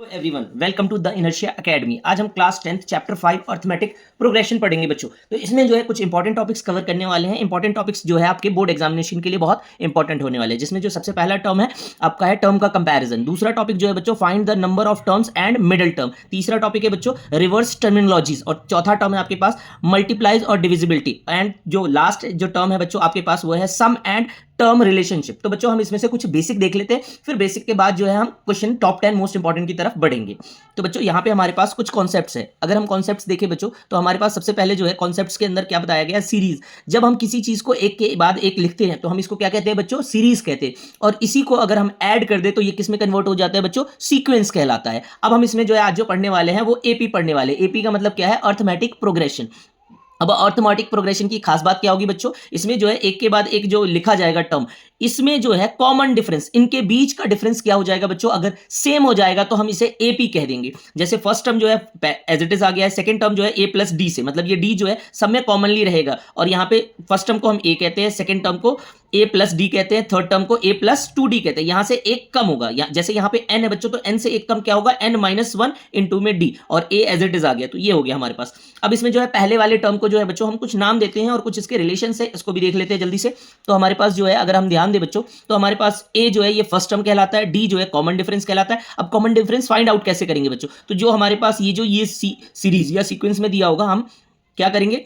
Everyone, welcome to the Inertia Academy. आज हम class 10th chapter 5 arithmetic progression पढ़ेंगे बच्चों। तो इसमें जो है कुछ इंपॉर्टेंट टॉपिक्स कवर करने वाले हैं। इंपॉर्टेंट टॉपिक्स जो है आपके बोर्ड एग्जामिनेशन के लिए बहुत इंपॉर्टेंट होने वाले हैं, जिसमें जो सबसे पहला टर्म है आपका है टर्म का कंपैरिजन। दूसरा टॉपिक जो है बच्चों find the number of terms and middle term. तीसरा टॉपिक है बच्चों रिवर्स टर्मिनोलॉजीज। और चौथा टर्म है आपके पास मल्टीप्लाइज और डिविजिबिलिटी। एंड जो लास्ट जो टर्म है बच्चों आपके पास वो है सम एंड टर्म रिलेशनशिप। तो बच्चों हम इसमें से कुछ बेसिक देख लेते हैं, फिर बेसिक के बाद जो है हम क्वेश्चन टॉप 10 मोस्ट इंपॉर्टेंट की तरफ बढ़ेंगे। तो बच्चों यहाँ पे हमारे पास कुछ कॉन्सेप्ट्स है। अगर हम कॉन्सेप्ट्स देखें बच्चों तो हमारे पास सबसे पहले जो है कॉन्सेप्ट्स के अंदर क्या बताया गया है, सीरीज। जब हम किसी चीज को एक के बाद एक लिखते हैं तो हम इसको क्या कहते हैं बच्चों, सीरीज कहते हैं। और इसी को अगर हम ऐड कर दे तो ये किस में कन्वर्ट हो जाता है बच्चों, सीक्वेंस कहलाता है। अब हम इसमें जो है आज जो पढ़ने वाले हैं वो एपी पढ़ने वाले। एपी का मतलब क्या है, अर्थमेटिक प्रोग्रेशन। अब अर्थमेटिक प्रोग्रेशन की खास बात क्या होगी बच्चों, इसमें जो है एक के बाद एक जो लिखा जाएगा टर्म, इसमें जो है कॉमन डिफरेंस, इनके बीच का डिफरेंस क्या हो जाएगा बच्चों, अगर सेम हो जाएगा तो हम इसे एपी कह देंगे। जैसे फर्स्ट टर्म जो है एज इट इज आ गया है, सेकंड टर्म जो है ए प्लस डी से, मतलब ये डी जो है सब में कॉमनली रहेगा। और यहाँ पे फर्स्ट टर्म को हम ए कहते हैं, सेकंड टर्म को ए प्लस डी कहते हैं, थर्ड टर्म को ए प्लस टू डी कहते हैं। यहां से एक कम होगा, जैसे यहाँ पे एन है बच्चों तो एन से एक कम क्या होगा, एन माइनस वन इंटू में डी, और ए एज इट इज आ गया। तो ये हो गया हमारे पास। अब इसमें जो है पहले वाले टर्म को जो है बच्चों हम कुछ नाम देते हैं और कुछ इसके रिलेशन है, इसको भी देख लेते हैं जल्दी से। तो हमारे पास जो है अगर हम ध्यान दें बच्चों तो हमारे पास ए जो है ये फर्स्ट टर्म कहलाता है, डी जो है कॉमन डिफरेंस कहलाता है। अब कॉमन डिफरेंस फाइंड आउट कैसे करेंगे बच्चों, तो जो हमारे पास ये सीरीज या सीक्वेंस में दिया होगा, हम क्या करेंगे,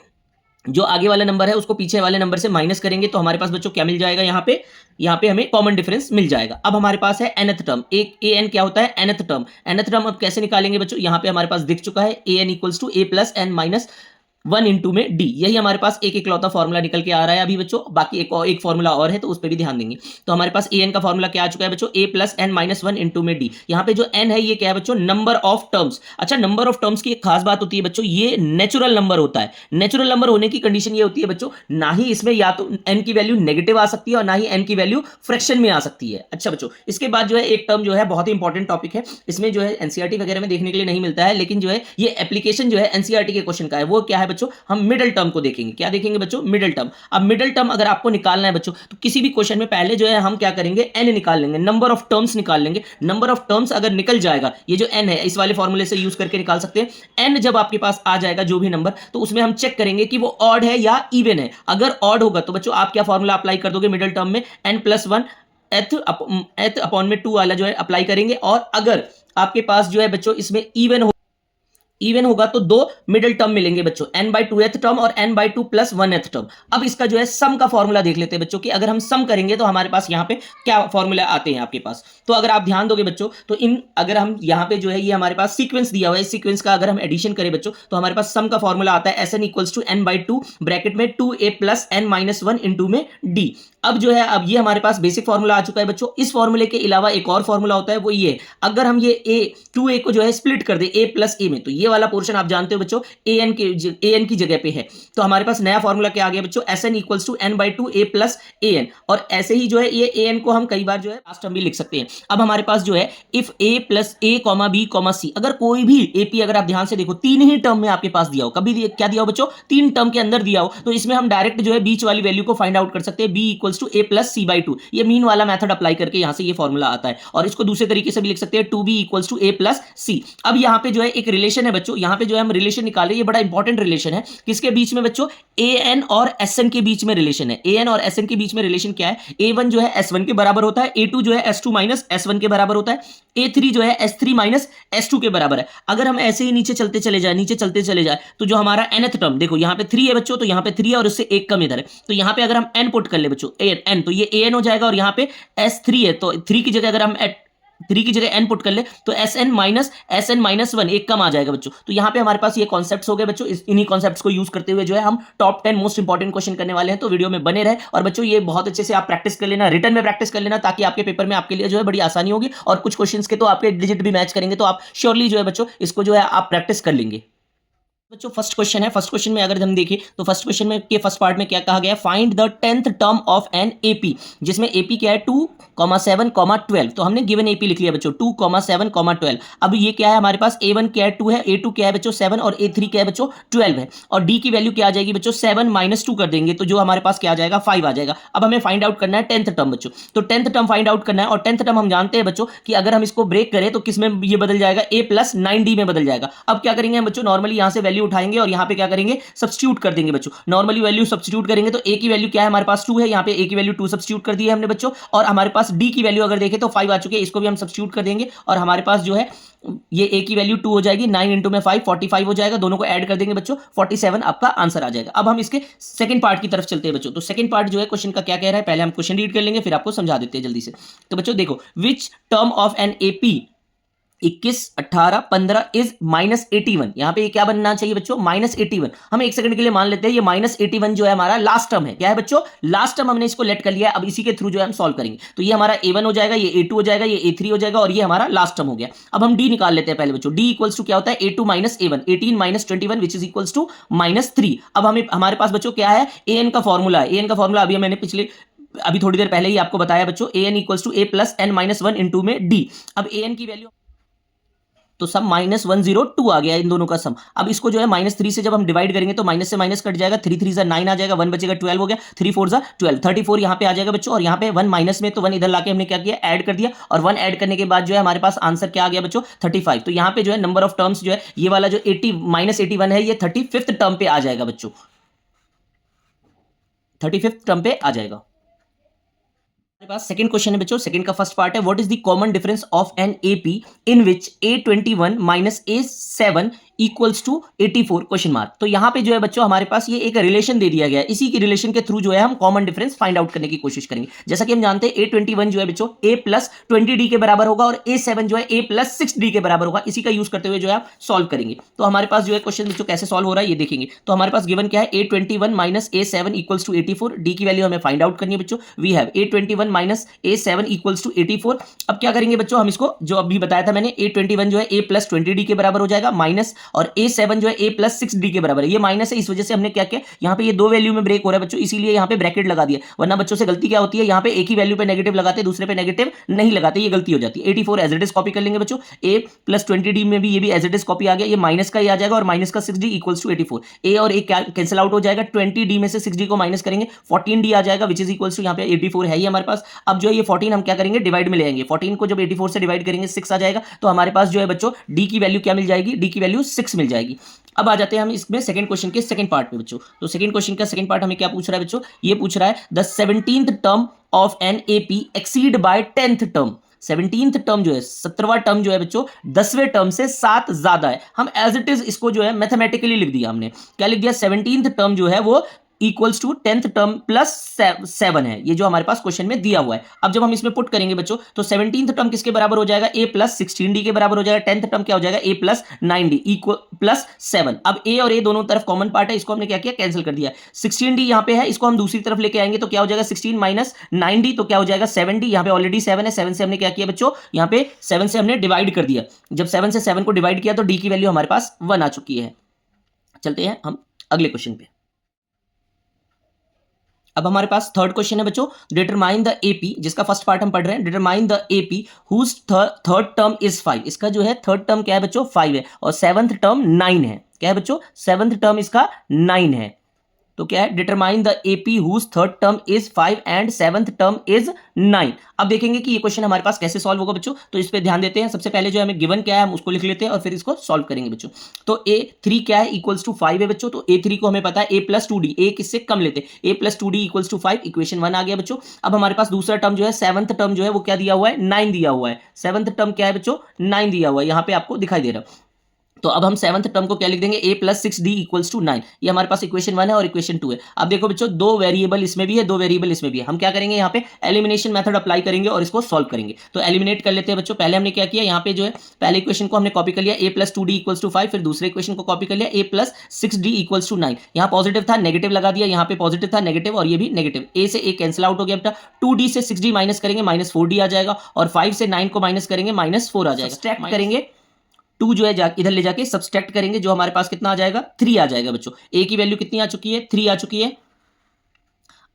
जो आगे वाला नंबर है उसको पीछे वाले नंबर से माइनस करेंगे तो हमारे पास बच्चों क्या मिल जाएगा, यहाँ पे हमें कॉमन डिफरेंस मिल जाएगा। अब हमारे पास है nth टर्म, एक an क्या होता है, nth टर्म। nth टर्म अब कैसे निकालेंगे बच्चों, यहाँ पे हमारे पास दिख चुका है an equals to a plus N minus one into में डी। यही हमारे पास एक इकलौता फॉर्मूला निकल के आ रहा है अभी बच्चों। बाकी एक फॉर्मूला और है तो उस पर भी ध्यान देंगे। तो हमारे पास एन का फॉर्मूला क्या आ चुका है बच्चों, a plus N minus one into में डी। यहाँ पे जो एन है ये क्या है बच्चों, नंबर ऑफ टर्म्स। अच्छा, नंबर ऑफ टर्म्स की एक खास बात होती है बच्चों, ये नेचुरल नंबर होता है। नेचुरल नंबर होने की कंडीशन ये होती है बच्चों, ना ही इसमें या तो एन की वैल्यू नेगेटिव आ सकती है और ना ही एन की वैल्यू फ्रैक्शन में आ सकती है। अच्छा बच्चों, इसके बाद जो है एक टर्म जो है बहुत ही इंपॉर्टेंट टॉपिक है, इसमें जो है एनसीईआरटी वगैरह में देखने के लिए नहीं मिलता है, लेकिन जो है ये एप्लीकेशन जो है एनसीईआरटी के क्वेश्चन का है। वो क्या है बच्चों, हम मिडिल टर्म को देखेंगे। क्या देखेंगे बच्चों, मिडिल टर्म। अब मिडिल टर्म अगर आपको निकालना है बच्चों तो किसी भी क्वेश्चन में पहले जो है हम क्या करेंगे, एन निकाल लेंगे, नंबर ऑफ टर्म्स निकाल लेंगे। नंबर ऑफ टर्म्स अगर निकल जाएगा, ये जो एन है इस वाले फॉर्मूले से यूज करके निकाल सकते हैं। एन जब आपके पास आ जाएगा जो भी नंबर, तो उसमें हम चेक करेंगे कि वो ऑड है या इवन है। अगर ऑड होगा तो बच्चों आप क्या फॉर्मूला अप्लाई कर दोगे मिडिल टर्म में, एन प्लस वन एथ अपॉन में टू वाला जो है अप्लाई करेंगे। और अगर आपके पास जो है बच्चों इसमें इवन होगा तो दो मिडिल टर्म मिलेंगे बच्चों, n by two th term और n by two plus one th term. अब इसका जो है सम का फॉर्मूला देख लेते हैं बच्चों कि अगर हम सम करेंगे तो हमारे पास यहाँ पे क्या फॉर्मूला आते हैं आपके पास। तो अगर आप ध्यान दोगे बच्चों तो अगर हम यहाँ पे जो है ये हमारे पास सीक्वेंस दिया हुआ है, इस सीक्वेंस का अगर हम एडिशन करें बच्चों तो हमारे पास सम का फॉर्मूला आता है Sn equals to n by two bracket में 2a plus n minus one into में d। अब जो है अब ये हमारे पास बेसिक फॉर्मूला आ चुका है बच्चों। इस फॉर्मूले के अलावा एक और फॉर्मूला होता है, वो ये, अगर हम ये a को जो है स्प्लिट कर दे a प्लस a में, तो ये वाला पोर्शन आप जानते हो बच्चों an की जगह पे है। तो हमारे पास नया फॉर्मूला क्या आ गया बच्चों, Sn equals to n by two a plus an। और ऐसे ही जो है ये an को हम कई बार जो है लास्ट टर्म भी लिख सकते हैं। अब हमारे पास जो है if a plus a comma b comma c, अगर कोई भी AP अगर आप ध्यान से देखो तीन ही टर्म में आपके पास दिया हो, कभी क्या दिया हो बच्चों, तीन टर्म के अंदर दिया हो, तो इसमें हम डायरेक्ट जो है बीच वाली वैल्यू को फाइंड आउट कर सकते हैं, b equals to a plus c by two. ये मीन वाला मेथड अप्लाई करके यहां से ये फॉर्मूला आता है। और इसको दूसरे तरीके से भी लिख सकते हैं, 2b equals to a plus c। अब यहाँ पे जो है एक रिलेशन है बच्चों, यहाँ पे जो है हम रिलेशन निकाले, ये बड़ा इंपॉर्टेंट रिलेशन है। किसके बीच में बच्चों, an और sn के बीच में रिलेशन है। an और sn के बीच में रिलेशन क्या है, a1 जो है s1 के बराबर होता है, a2 जो है s2 माइनस s1 के बराबर होता है, a3 जो है s3 माइनस s2 के बराबर है। अगर हम ऐसे ही नीचे चलते चले जाए तो जो हमारा nth टर्म, देखो यहाँ पे 3 है बच्चों, तो यहाँ पे 3 है और उससे एक कम इधर है, तो यहाँ पे अगर हम n पुट कर ले बच्चों, n तो ये an हो जाएगा, और यहाँ पे s3 है तो 3 की जगह अगर हम 3 की जगह n पुट कर ले तो sn माइनस वन एक कम आ जाएगा बच्चों। तो यहाँ पे हमारे पास ये कॉन्सेप्ट्स हो गए बच्चों। इन्हीं कॉन्सेप्ट्स को यूज करते हुए जो है हम टॉप 10 मोस्ट इंपॉर्टेंट क्वेश्चन करने वाले हैं। तो वीडियो में बने रहे, और बच्चों ये बहुत अच्छे से आप प्रैक्टिस कर लेना, रिटर्न में प्रैक्टिस कर लेना, ताकि आपके पेपर में आपके लिए जो है बड़ी आसानी होगी। और कुछ क्वेश्चंस के तो आपके डिजिट भी मैच करेंगे, तो आप श्योरली जो है बच्चों इसको जो है आप प्रैक्टिस कर लेंगे। बच्चों फर्स्ट क्वेश्चन है। फर्स्ट क्वेश्चन में अगर हम देखें तो फर्स्ट क्वेश्चन में के फर्स्ट पार्ट में क्या कहा गया है, find the 10th term of an AP, जिसमें एपी क्या है 2, 7, 12। तो हमने गिवन एपी लिख लिया बच्चों 2, 7, 12। अब ये क्या है हमारे पास, A1 क्या है 2 है, A2 क्या है बच्चों 7 और A3 क्या है बच्चों 12 है। और D की वैल्यू क्या आ जाएगी बच्चों 7 माइनस 2 कर देंगे तो जो हमारे पास क्या आ जाएगा 5 आ जाएगा। अब हमें फाइंड आउट करना है 10th टर्म बच्चों। तो 10th टर्म फाइंड आउट करना है और 10th टर्म हम जानते हैं बच्चों कि अगर हम इसको ब्रेक करें तो किस में ये बदल जाएगा, A प्लस 9D में बदल जाएगा। अब क्या करेंगे हम बच्चों, नॉर्मली यहां से वैल्यू उठाएंगे और यहां पे क्या करेंगे, सब्स्टिट्यूट कर देंगे बच्चों। नॉर्मली वैल्यू सब्स्टिट्यूट करेंगे तो A की वैल्यू क्या है हमारे पास 2 है, यहां पे A की वैल्यू 2 सब्स्टिट्यूट कर दी है हमने बच्चों। और हमारे पास D की वैल्यू अगर देखें तो 5 आ चुकी है, इसको भी हम सब्स्टिट्यूट कर देंगे और हमारे पास जो है ये A की वैल्यू 2 हो जाएगी, 9 इंटू में 5 45 हो जाएगा, दोनों को ऐड कर देंगे बच्चों 47 आपका आंसर आ जाएगा। अब हम इसके सेकंड पार्ट की तरफ चलते हैं बच्चों। तो सेकंड पार्ट जो है क्वेश्चन का क्या कह रहा है, पहले हम क्वेश्चन रीड कर लेंगे फिर आपको समझा देते हैं जल्दी से। तो बच्चों देखो, which term of an AP 21, 18, 15 is -81। यहां पे ये क्या बनना चाहिए बच्चों, -81। हम एक सेकंड के लिए मान लेते हैं ये -81 जो है हमारा लास्ट टर्म है। क्या है बच्चों, लास्ट टर्म हमने इसको लेट कर लिया है। अब इसी के थ्रू जो है हम सॉल्व करेंगे। तो ये हमारा A1 हो जाएगा, ये A2 हो जाएगा, ये A3 हो जाएगा और ये हमारा लास्ट टर्म हो गया। अब हम D निकाल लेते हैं पहले बच्चों। D इक्वल्स टू क्या होता है, A2 minus A1, 18 minus 21 which is equals to -3। अब हमें हमारे पास बच्चों क्या है, AN का फॉर्मूला है। AN का फॉर्मूला अभी मैंने अभी थोड़ी देर पहले ही आपको बताया बच्चों, AN equals to A plus N minus 1 into में D। अब AN की वैल्यू तो सम -102 आ गया इन दोनों का सम। अब इसको जो है -3 से जब हम डिवाइड करेंगे तो माइनस से माइनस कट जाएगा, 3 3 9 आ जाएगा, 1 बचेगा 12 हो गया, 3 4 12, 34 यहाँ पे आ जाएगा बच्चों। और यहाँ पे 1 माइनस में तो 1 इधर लाके हमने क्या किया, ऐड कर दिया। और 1 ऐड करने के बाद जो है हमारे पास आंसर क्या आ गया बच्चों 35। तो यहाँ पे जो है नंबर ऑफ टर्म्स जो है ये वाला जो 81 है ये 35th टर्म पे आ जाएगा बच्चों, 35th टर्म पे आ जाएगा। हमारे पास सेकंड क्वेश्चन है बच्चों। सेकंड का फर्स्ट पार्ट है, what is the common difference of an AP in which A21 minus A7 equals to 84 question mark. तो यहां पे जो है बच्चों हमारे पास ये एक रिलेशन दे दिया गया है, इसी की रिलेशन के थ्रू जो है हम कॉमन डिफरेंस फाइंड आउट करने की कोशिश करेंगे। जैसा कि हम जानते हैं A21 जो है बच्चों A प्लस 20D के बराबर होगा और A7 जो है A प्लस 6D के बराबर होगा। इसी का यूज करते हुए जो है आप सॉल्व करेंगे। तो हमारे पास जो है क्वेश्चन बच्चों कैसे सॉल्व हो रहा है ये देखेंगे। तो हमारे पास गिवन क्या है, A21 minus A7 equals to 84। D की वैल्यू हमें फाइंड आउट करनी है बच्चों। We have A21 minus A7 equals to 84। अब क्या करेंगे बच्चों, हम इसको जो अभी बताया था मैंने, A21 जो है A प्लस 20D के बराबर हो जाएगा माइनस, और A7 जो है A प्लस 6D के बराबर है। ये माइनस है, इस वजह से हमने क्या किया, यहाँ पे ये दो वैल्यू में ब्रेक हो रहा है बच्चों, इसीलिए यहाँ पे ब्रैकेट लगा दिया। वरना बच्चों से गलती क्या होती है, यहाँ पे एक ही वैल्यू पे नेगेटिव लगाते, दूसरे पे नेगेटिव नहीं लगाते, ये गलती हो जाती है। 84 एज इट इज कॉपी कर लेंगे बच्चों। A प्लस 20D में भी ये भी एज इट इज कॉपी आ गया, ये माइनस का ही आ जाएगा और माइनस का 6D इक्वल्स टू 84। A और A कैंसिल आउट हो जाएगा, 20D में से 6D को माइनस करेंगे 14D आ जाएगा विच इज इक्वल्स टू यहाँ पे 84 है ही हमारे पास। अब जो है ये 14 हम क्या करेंगे, डिवाइड में ले आएंगे। 14 को जब 84 से डिवाइड करेंगे 6 आ जाएगा। तो हमारे पास जो है बच्चों D की वैल्यू क्या मिल जाएगी, D की वैल्यू 6 मिल जाएगी। अब आ जाते हैं हम इसमें सेकंड क्वेश्चन के सेकंड पार्ट पे बच्चों। तो सेकंड क्वेश्चन का सेकंड पार्ट हमें क्या पूछ रहा है बच्चों, ये पूछ रहा है the 17th term of an AP exceed by 10th term. 17th term जो है, 17वां टर्म जो है बच्चों 10वें टर्म से 7 ज्यादा है। हम एज इट इज इसको जो है मैथमेटिकली लिख दिया हमने। क्या लिख दिया, 17th टर्म जो है वो equals to 10th term plus 7 है, ये जो हमारे पास क्वेश्चन में दिया हुआ है। अब जब हम इसमें पुट करेंगे बच्चों तो 17th टर्म किसके बराबर हो जाएगा, A प्लस 16D के बराबर हो जाएगा। 10th टर्म क्या हो जाएगा, A plus 9D equal plus 7। अब A और A दोनों तरफ कॉमन पार्ट है, इसको हमने क्या किया, कैंसिल कर दिया। 16D यहाँ पे है, इसको हम दूसरी तरफ लेके आएंगे तो क्या हो जाएगा 16 माइनस 9D, तो क्या हो जाएगा 7D। यहाँ पे ऑलरेडी 7 है, 7 से हमने क्या किया बच्चों, यहाँ पे 7 से हमने डिवाइड कर दिया। जब 7 से 7 को डिवाइड किया तो D की वैल्यू हमारे पास 1 आ चुकी है। चलते हैं हम अगले क्वेश्चन पे। अब हमारे पास थर्ड क्वेश्चन है बच्चों, डिटरमाइन द एपी, जिसका फर्स्ट पार्ट हम पढ़ रहे हैं, determine the AP whose third term is 5। इसका जो है थर्ड टर्म क्या है बच्चों 5 है और 7th टर्म 9 है। क्या है बच्चों, 7th टर्म इसका 9 है। तो क्या है, determine the AP whose third term is 5 and 7th term is 9। अब देखेंगे कि ये क्वेश्चन हमारे पास कैसे सॉल्व होगा बच्चों। तो इस पे ध्यान देते हैं। सबसे पहले जो हमें गिवन क्या है हम उसको लिख लेते हैं और फिर इसको सॉल्व करेंगे बच्चों। तो A3 क्या है, इक्वल्स टू 5 है बच्चों। तो A3 को हमें पता है A प्लस 2D, A किससे कम लेते हैं, A plus 2D equals to 5, equation 1 आ गया बच्चों। अब हमारे पास दूसरा टर्म जो है 7th टर्म जो है वो क्या दिया हुआ है, 9 दिया हुआ है। 7th टर्म क्या है बच्चों, 9 दिया हुआ है, यहाँ पे आपको दिखाई दे रहा है। तो अब हम 7th टर्म को क्या लिख देंगे, A plus 6D equals to 9। ये हमारे पास इक्वेशन 1 है और इक्वेशन 2 है। अब देखो बच्चों, दो वेरिएबल इसमें भी है, दो वेरिएबल इसमें भी है। हम क्या करेंगे, यहाँ पे एलिमिनेशन मेथड अप्लाई करेंगे और इसको सॉल्व करेंगे। तो एलिमिनेट कर लेते हैं बच्चों। पहले हमने क्या किया, यहाँ पे जो है पहले इक्वेशन को हमने कॉपी कर लिया, A plus 2D equals to 5। फिर दूसरे इक्वेशन को कॉपी कर लिया, A plus 6D equals to 9। यहाँ पॉजिटिव था, नेगेटिव लगा दिया, यहाँ पे पॉजिटिव था, नेगेटिव, और ये भी नेगेटिव। A से A कैंसिल आउट हो गया बेटा। 2D से 6D माइनस करेंगे, -4D आ जाएगा, और 5 से 9 को माइनस करेंगे, -4 आ जाएगा। सब्ट्रैक्ट करेंगे 2 जो है इधर ले जाके सब्सट्रैक्ट करेंगे, जो हमारे पास कितना आ जाएगा 3 आ जाएगा बच्चों। ए की वैल्यू कितनी आ चुकी है 3 आ चुकी है।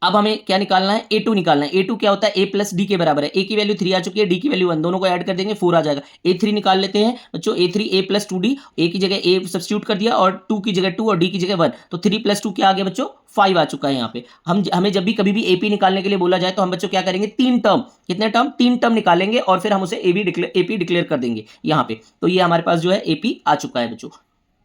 अब हमें क्या निकालना है a2 निकालना है। a2 क्या होता है a प्लस डी के बराबर है। a की वैल्यू 3 आ चुकी है, d की वैल्यू 1, दोनों को ऐड कर देंगे 4 आ जाएगा। a3 निकाल लेते हैं बच्चों, a3 a plus 2d, a की जगह a सब्स्टिट्यूट कर दिया और 2 की जगह 2 और d की जगह 1, तो 3 प्लस 2 क्या आ गया बच्चों 5 आ चुका है। यहाँ पे हमें जब भी कभी भी एपी निकालने के लिए बोला जाए तो हम बच्चों क्या करेंगे, 3 टर्म, कितने टर्म 3 टर्म निकालेंगे और फिर हम उसे एपी डिक्लेयर कर देंगे यहाँ पे। तो ये हमारे पास जो है एपी आ चुका है बच्चों।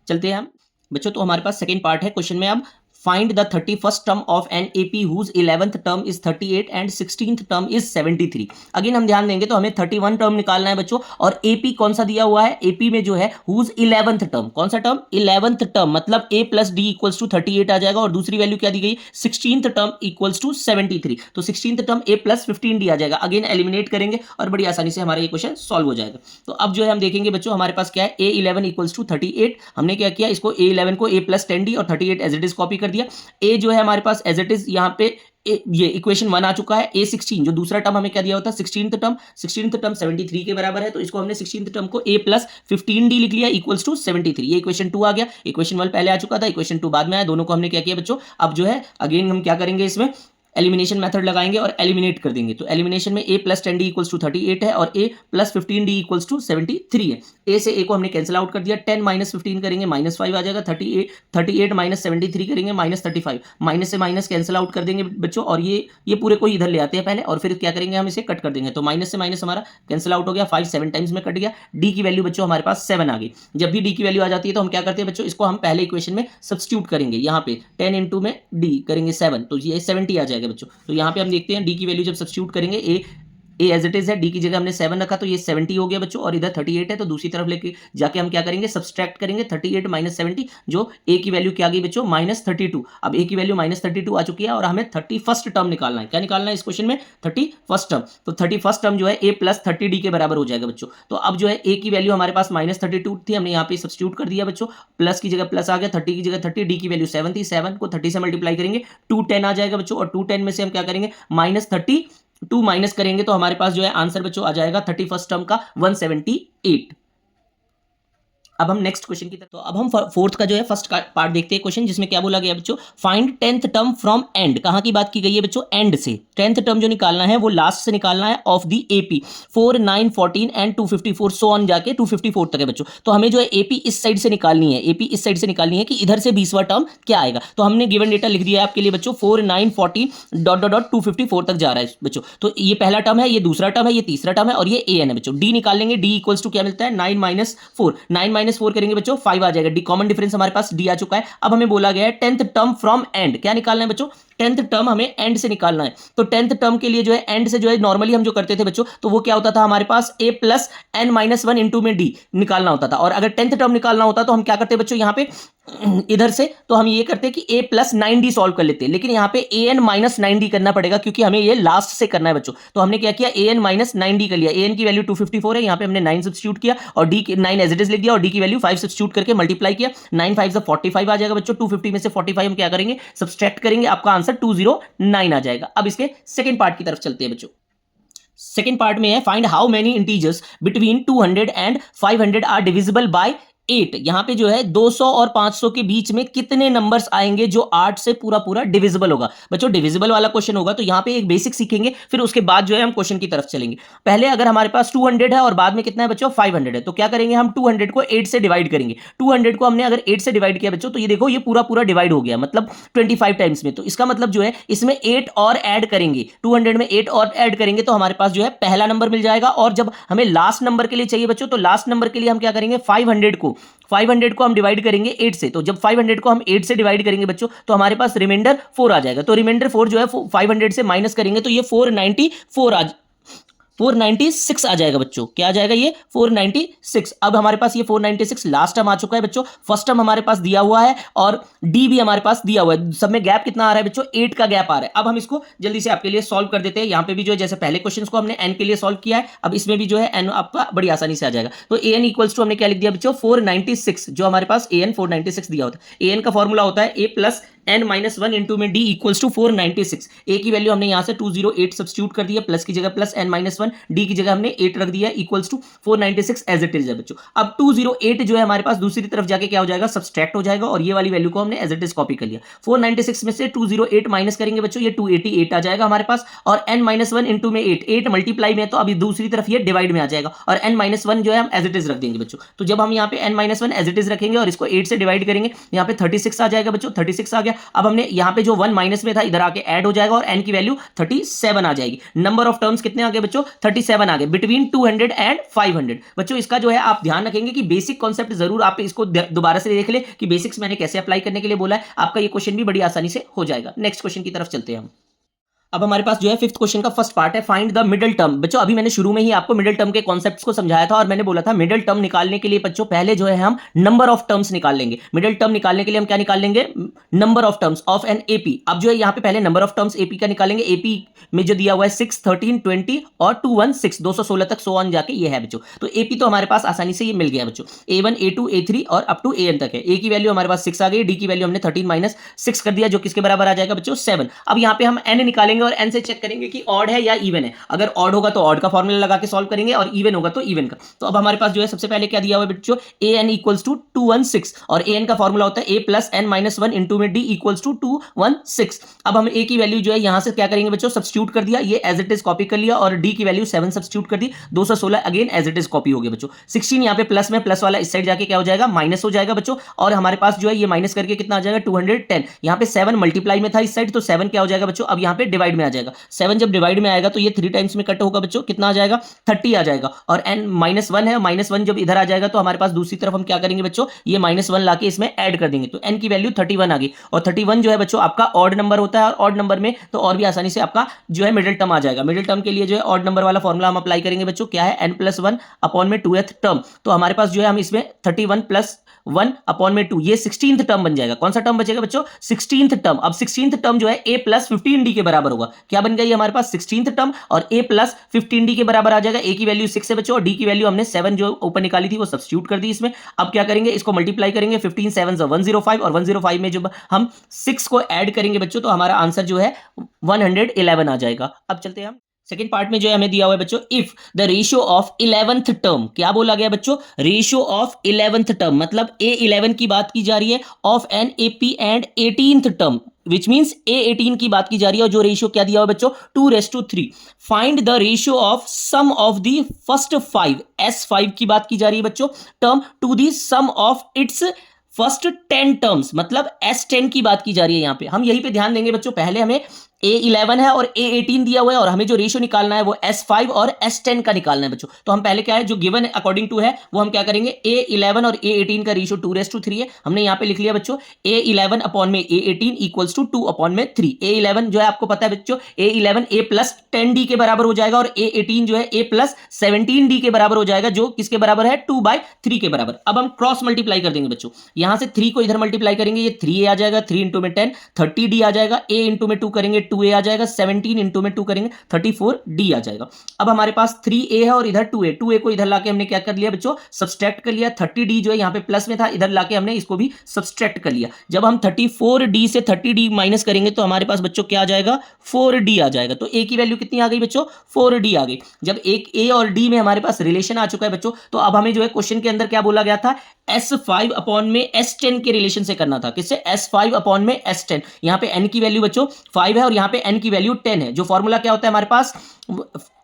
चलते हैं हम बच्चों, तो हमारे पास सेकेंड पार्ट है क्वेश्चन में। अब find the 31st term of an AP whose 11th term is 38 and 16th term is 73। Again हम ध्यान देंगे तो हमें 31 टर्म निकालना है बच्चों, और AP कौन सा दिया हुआ है, AP में जो है whose 11th टर्म, कौन सा टर्म 11th टर्म, मतलब A plus D equals to 38 आ जाएगा, और दूसरी वैल्यू क्या दी गई 16th टर्म इक्वल्स टू 73, तो 16th term A plus 15D आ जाएगा। अगेन एलिमिनेट करेंगे और बड़ी आसानी से हमारा ये क्वेश्चन सॉल्व हो जाएगा। तो अब जो है हम देखेंगे बच्चों, हमारे पास क्या है A11 इक्वल्स टू 38, हमने क्या किया इसको A11 को A प्लस 10D और 38 एज इट इज कॉपी कर दिया। A जो है हमारे पास एज इट इज यहाँ पे ये इक्वेशन 1 आ चुका है। A16 जो दूसरा टर्म हमें क्या दिया होता है 16th टर्म 73 के बराबर है, तो इसको हमने 16th टर्म को A प्लस 15D लिख लिया इक्वल्स टू 73। ये इक्वेशन 2 आ गया, इक्वेशन 1 पहले आ चुका था, इक्वेशन 2 बाद में आया, दोनों को हमने क्या किया बच्चों। अब जो है अगेन हम क्या करेंगे, इसमें एलिमिनेशन मेथड लगाएंगे और एलिमिनेट कर देंगे। तो एलिमिनेशन में a plus 10d equals to 38 है और a plus 15d equals to 73 है। a से a को हमने कैंसिल आउट कर दिया, 10 माइनस 15 करेंगे -5 आ जाएगा, 38 माइनस 73 करेंगे -35, माइनस से माइनस कैंसिल आउट कर देंगे बच्चों, और ये पूरे को इधर ले आते हैं पहले, और फिर क्या करेंगे हम इसे कट कर देंगे, तो माइनस से माइनस हमारा कैंसिल आउट हो गया, 5 7 टाइम्स में कट गया। d की वैल्यू बच्चों हमारे पास 7 आ गई। जब भी d की वैल्यू आ जाती है तो हम क्या करते हैं बच्चों, इसको हम पहले इक्वेशन में सब्स्टिट्यूट करेंगे, यहाँ पे 10 इंटू में d करेंगे 7, तो ये 70 आ जाएगा बच्चों। तो यहाँ पे हम देखते हैं डी की वैल्यू जब सब्स्टिट्यूट करेंगे, ए एज इट इज है, डी की जगह हमने 7 रखा तो ये 70 हो गया बच्चों, और इधर 38 है, तो दूसरी तरफ लेके जाके हम क्या करेंगे सब्सट्रैक्ट करेंगे 38 माइनस 70, जो ए की वैल्यू क्या आ गई बच्चों -32। अब ए की वैल्यू -32 आ चुकी है और हमें 31st टर्म निकालना है। क्या निकालना है इस क्वेश्चन में 31st टर्म, तो 31st टर्म जो है ए प्लस 30d के बराबर हो जाएगा बच्चों। तो अब जो है ए की वैल्यू हमारे पास -32 थी, हमने यहाँ पे सब्स्टिट्यूट कर दिया बच्चों, प्लस की जगह प्लस आ गया, 30 की जगह 30, डी की वैल्यू 7 थी, 7 को 30 से मल्टीप्लाई करेंगे 210 आ जाएगा बच्चों, और 210 में से हम क्या करेंगे -32 माइनस करेंगे, तो हमारे पास जो है आंसर बच्चों आ जाएगा 31st टर्म का 178। अब हम नेक्स्ट क्वेश्चन की तरफ, तो अब हम फोर्थ का जो है फर्स्ट पार्ट देखते हैं क्वेश्चन, जिसमें क्या बोला गया बच्चों, find 10th term from and. कहां की बात की गई है बच्चों, एंड से। 10th टर्म जो निकालना है वो लास्ट से निकालना है of the AP 4 9 14 and 254 so on जाके 254 तक है बच्चों। तो हमें जो है एपी इस साइड से निकालनी है, एपी इस साइड से निकालनी है कि इधर से 20वां टर्म क्या आएगा। तो हमने गिवन डेटा लिख दिया है आपके लिए बच्चों, 4 9 14 डॉट डॉट 254 तक जा रहा है बच्चों। तो ये पहला टर्म है, ये दूसरा टर्म है, ये तीसरा टर्म है, और ये an है बच्चों। डी निकालेंगे, डी इक्वल्स टू क्या मिलता है 9 माइनस 4, 9 माइनस 4 करेंगे बच्चों 5 आ जाएगा। डी कॉमन डिफरेंस हमारे पास डी आ चुका है। अब हमें बोला गया है 10th टर्म फ्रॉम एंड। क्या निकालना है बच्चों, 10th टर्म हमें एंड से निकालना है। तो 10th टर्म के लिए जो है एंड से जो है नॉर्मली हम जो करते थे बच्चों, तो वो क्या होता था हमारे पास a plus n minus 1 into में d निकालना होता था। और अगर 10th टर्म निकालना होता तो हम क्या करते बच्चों, यहाँ पे इधर से तो हम ये करते कि a प्लस 9d सॉल्व कर लेते, लेकिन यहाँ पे an माइनस 9d करना पड़ेगा क्योंकि हमें ये लास्ट से करना है बच्चों। तो हमने क्या किया, an माइनस 9d कर लिया। an की वैल्यू 254 है, यहाँ पे हमने 9 सब्स्टिट्यूट किया और d 9 एज इट इज लिख दिया, और d की वैल्यू 5 सब्स्टिट्यूट करके मल्टीप्लाई किया, 9 5 45 आ जाएगा बच्चों। 250 में से 45 हम क्या करेंगे सब्सट्रैक्ट करेंगे, आपका आंसर 209 आ जाएगा। अब इसके सेकंड पार्ट की तरफ चलते हैं बच्चों। सेकंड पार्ट में है find how many integers between 200 and 500 are divisible by 8। यहां पे जो है 200 और 500 के बीच में कितने नंबर्स आएंगे जो 8 से पूरा पूरा डिविजिबल होगा। बच्चों डिविजिबल वाला क्वेश्चन होगा, तो यहां पे एक बेसिक सीखेंगे, फिर उसके बाद जो है हम क्वेश्चन की तरफ चलेंगे। पहले अगर हमारे पास 200 है और बाद में कितना है बच्चों 500 है, तो क्या करेंगे हम 200 को 8 से डिवाइड करेंगे। 200 को हमने अगर 8 से डिवाइड किया बच्चों, तो ये देखो ये पूरा पूरा डिवाइड हो गया, मतलब 25 टाइम्स में। तो इसका मतलब जो है इसमें 8 और ऐड करेंगे, 200 में 8 और ऐड करेंगे तो हमारे पास जो है पहला नंबर मिल जाएगा। और जब हमें लास्ट नंबर के लिए चाहिए बच्चों, तो लास्ट नंबर के लिए हम क्या करेंगे 500 को हम डिवाइड करेंगे 8 से। तो जब 500 को हम 8 से डिवाइड करेंगे बच्चों, तो हमारे पास रिमाइंडर 4 आ जाएगा। तो रिमाइंडर 4 जो है 500 से माइनस करेंगे तो ये 496 आ जाएगा बच्चों। क्या आ जाएगा ये 496। अब हमारे पास ये 496 लास्ट टर्म आ चुका है बच्चों, फर्स्ट टर्म हमारे पास दिया हुआ है और डी भी हमारे पास दिया हुआ है। सब में गैप कितना आ रहा है बच्चों 8 का गैप आ रहा है। अब हम इसको जल्दी से आपके लिए सॉल्व कर देते हैं। यहाँ पे भी जो है जैसे पहले क्वेश्चन को हमने एन के लिए सॉल्व किया है, अब इसमें भी जो है एन आपका बड़ी आसानी से आ जाएगा। तो ए एन इक्वल्स टू हमने क्या लिख दिया बच्चों 496, जो हमारे पास ए एन 496 दिया होता है। ए एन का फॉर्मूला होता है a plus n minus one into में d इक्वल्स टू 496। a की वैल्यू हमने यहाँ से 208 सब्स्टिट्यूट कर दिया, प्लस की जगह plus n minus one, d की जगह हमने 8 रख दिया equals to 496 as it is है बच्चों। अब 208 जो है हमारे पास दूसरी तरफ जाके क्या हो जाएगा, सब्सट्रैक्ट हो जाएगा और ये वाली वैल्यू को हमने एज इट इज कॉपी कर लिया। 496 में से 208 माइनस करेंगे बच्चों, ये 288 आ जाएगा हमारे पास, और n माइनस वन इंटू में 8 मल्टीप्लाई में, तो अभी दूसरी तरफ ये डिवाइड में आ जाएगा और n माइनस वन जो है हम एज इट इज रख देंगे बच्चों। तो जब हम यहाँ पे n minus one as it is रखेंगे और इसको 8 से डिवाइड करेंगे, यहाँ पे 36 आ जाएगा बच्चों, 36 आ गया। अब हमने यहाँ पे जो 1 माइनस में था इधर आके ऐड हो जाएगा और n की वैल्यू 37 आ जाएगी। नंबर ऑफ टर्म्स कितने आ गए बच्चों, 37 आ गए, बिटवीन 200 एंड 500। बच्चों इसका जो है आप ध्यान रखेंगे कि बेसिक कॉन्सेप्ट जरूर आप इसको दोबारा से देख ले कि बेसिक्स मैंने कैसे अप्लाई करने के लिए बोला है, आपका ये क्वेश्चन भी बड़ी आसानी से हो जाएगा। नेक्स्ट क्वेश्चन की तरफ चलते हैं हम। अब हमारे पास जो है फिफ्थ क्वेश्चन का फर्स्ट पार्ट है, फाइंड द मिडिल टर्म। बच्चों अभी मैंने शुरू में ही आपको मिडिल टर्म के कॉन्सेप्ट्स को समझाया था और मैंने बोला था मिडिल टर्म निकालने के लिए बच्चों पहले जो है हम नंबर ऑफ टर्म्स निकाल लेंगे। मिडिल टर्म निकालने के लिए हम क्या निकाल लेंगे, number of terms of an AP. अब जो है यहाँ पे पहले नंबर ऑफ टर्म्स एपी का निकालेंगे। एपी में जो दिया हुआ है 6, 13, 20 और 216, 216 तक सो ऑन जाके ये है बच्चों। तो एपी तो हमारे पास आसानी से ये मिल गया बच्चों, A1, A2, A3 और अप टू AN तक है। ए की वैल्यू हमारे पास 6 आ गई, डी की वैल्यू हमने 13 माइनस 6 कर दिया जो किसके बराबर आ जाएगा बच्चों, 7। अब यहाँ पे हम एन निकालेंगे और एन से चेक करेंगे कि ऑड है या इवन है। अगर ऑड होगा तो ऑड का फॉर्मूला लगा के सॉल्व करेंगे और इवन होगा तो इवन का। तो अब हमारे पास जो है सबसे पहले क्या दिया हुआ है बच्चों, an इक्वल्स टू 216 और an का फॉर्मूला होता है a plus n minus one into में d इक्वल्स टू 216। अब हम a की वैल्यू जो है यहां से क्या करेंगे बच्चों, सब्स्टिट्यूट कर दिया, ये एज इट इज कॉपी कर लिया और d की वैल्यू 7 सब्स्टिट्यूट कर दी, 216 again as it is copy हो गया बच्चों। 16 यहाँ पे प्लस में, प्लस वाला इस साइड जाके क्या हो जाएगा, माइनस हो जाएगा बच्चों। और हमारे पास जो है ये माइनस करके कितना आ जाएगा 210। यहाँ पे 7 मल्टीप्लाई में था इस साइड, तो 7 क्या हो जाएगा बच्चों, अब यहाँ पे डिवाइड में आ जाएगा। 7 जब डिवाइड में आएगा तो ये 3 टाइम्स में कट होगा बच्चों, कितना आ जाएगा 30 आ जाएगा। और n माइनस वन है, माइनस वन जब इधर आ जाएगा तो हमारे पास दूसरी तरफ हम क्या करेंगे बच्चों, ये माइनस वन लाके इसमें ऐड कर देंगे, तो n की वैल्यू 31 आ गई। और 31 जो है बच्चों आपका ऑड नंबर होता है और ऑड नंबर में तो और भी आसानी से आपका जो है मिडिल टर्म आ जाएगा। मिडिल टर्म के लिए जो है ऑड नंबर वाला फॉर्मूला हम अप्लाई करेंगे बच्चों, क्या है n प्लस वन अपॉन में 2th टर्म। तो हमारे पास जो है हम इसमें 31 प्लस 1 अपॉन में 2, ये 16th टर्म बन जाएगा। कौन सा टर्म बचेगा बच्चों, 16th टर्म। अब 16th टर्म जो है a प्लस 15d के बराबर होगा। क्या बन गई हमारे पास 16th टर्म और a प्लस 15d के बराबर आ जाएगा। a की वैल्यू 6 है बच्चों और d की वैल्यू हमने 7 जो ऊपर निकाली थी वो सब्स्टिट्यूट कर दी इसमें। अब क्या करेंगे, इसको मल्टीप्लाई करेंगे, 15 7 105 और 105 में जब हम 6 को ऐड करेंगे बच्चों तो हमारा आंसर जो है 111 आ जाएगा। अब चलते हैं हम सेकेंड पार्ट में जो है हमें दिया हुआ है बच्चों, if the ratio of 11th term. क्या बोला गया बच्चों, रेशियो ऑफ 11th टर्म, मतलब A11 की बात की जा रही है, of an AP and 18th term which means A18 की बात की जा रही है। और जो रेशियो क्या दिया हुआ बच्चों, 2:3। Find the ratio of sum of the first 5, S5 की बात की जा रही है बच्चों, term to the sum of its first 10 terms, मतलब S10 की बात की जा रही है। यहां पे हम यहीं पे ध्यान देंगे बच्चों, पहले हमें A11 है और A18 दिया हुआ है और हमें जो रेशियो निकालना है वो S5 और S10 का निकालना है बच्चों। तो हम पहले क्या है, जो गिवन अकॉर्डिंग टू है वो हम क्या करेंगे, A11 और A18 का रेशियो 2:3 है, हमने यहाँ पे लिख लिया बच्चों A11 अपॉन में A18 इक्वल्स टू 2 अपॉन में 3। A11 जो है आपको पता है बच्चों, A11 A प्लस 10D के बराबर हो जाएगा और A18 जो है A प्लस 17D के बराबर हो जाएगा, जो किसके बराबर है 2/3 के बराबर। अब हम क्रॉस मल्टीप्लाई कर देंगे बच्चों, यहां से 3 को इधर मल्टीप्लाई करेंगे, ये 3A आ जाएगा, 3 इंटू में 10 30D आ जाएगा, A इंटू में 2 करेंगे 2A आ जाएगा, 17 इंटू में 2 करेंगे 34D आ जाएगा। अब हमारे पास 3A है और इधर 2A, 2A को इधर लाके हमने क्या कर लिया बच्चों, सब्सट्रैक्ट कर लिया। 30D जो है यहाँ पे प्लस में था, इधर लाके हमने इसको भी सब्सट्रैक्ट कर लिया। जब हम 34D से 30D माइनस करेंगे तो हमारे पास बच्चों क्या आ जाएगा, 4D आ जाएगा। तो A की वैल्यू कितनी आ गई बच्चों, 4D आ गई। जब एक A और D में हमारे पास रिलेशन आ चुका है बच्चों, तो अब हमें जो है क्वेश्चन के अंदर क्या बोला गया था, S5 अपॉन में S10 के रिलेशन से करना था। किससे, S5 अपॉन में S10। यहाँ पे n की वैल्यू बच्चों 5 है और यहाँ पे n की वैल्यू 10 है। जो फॉर्मूला क्या होता है हमारे पास,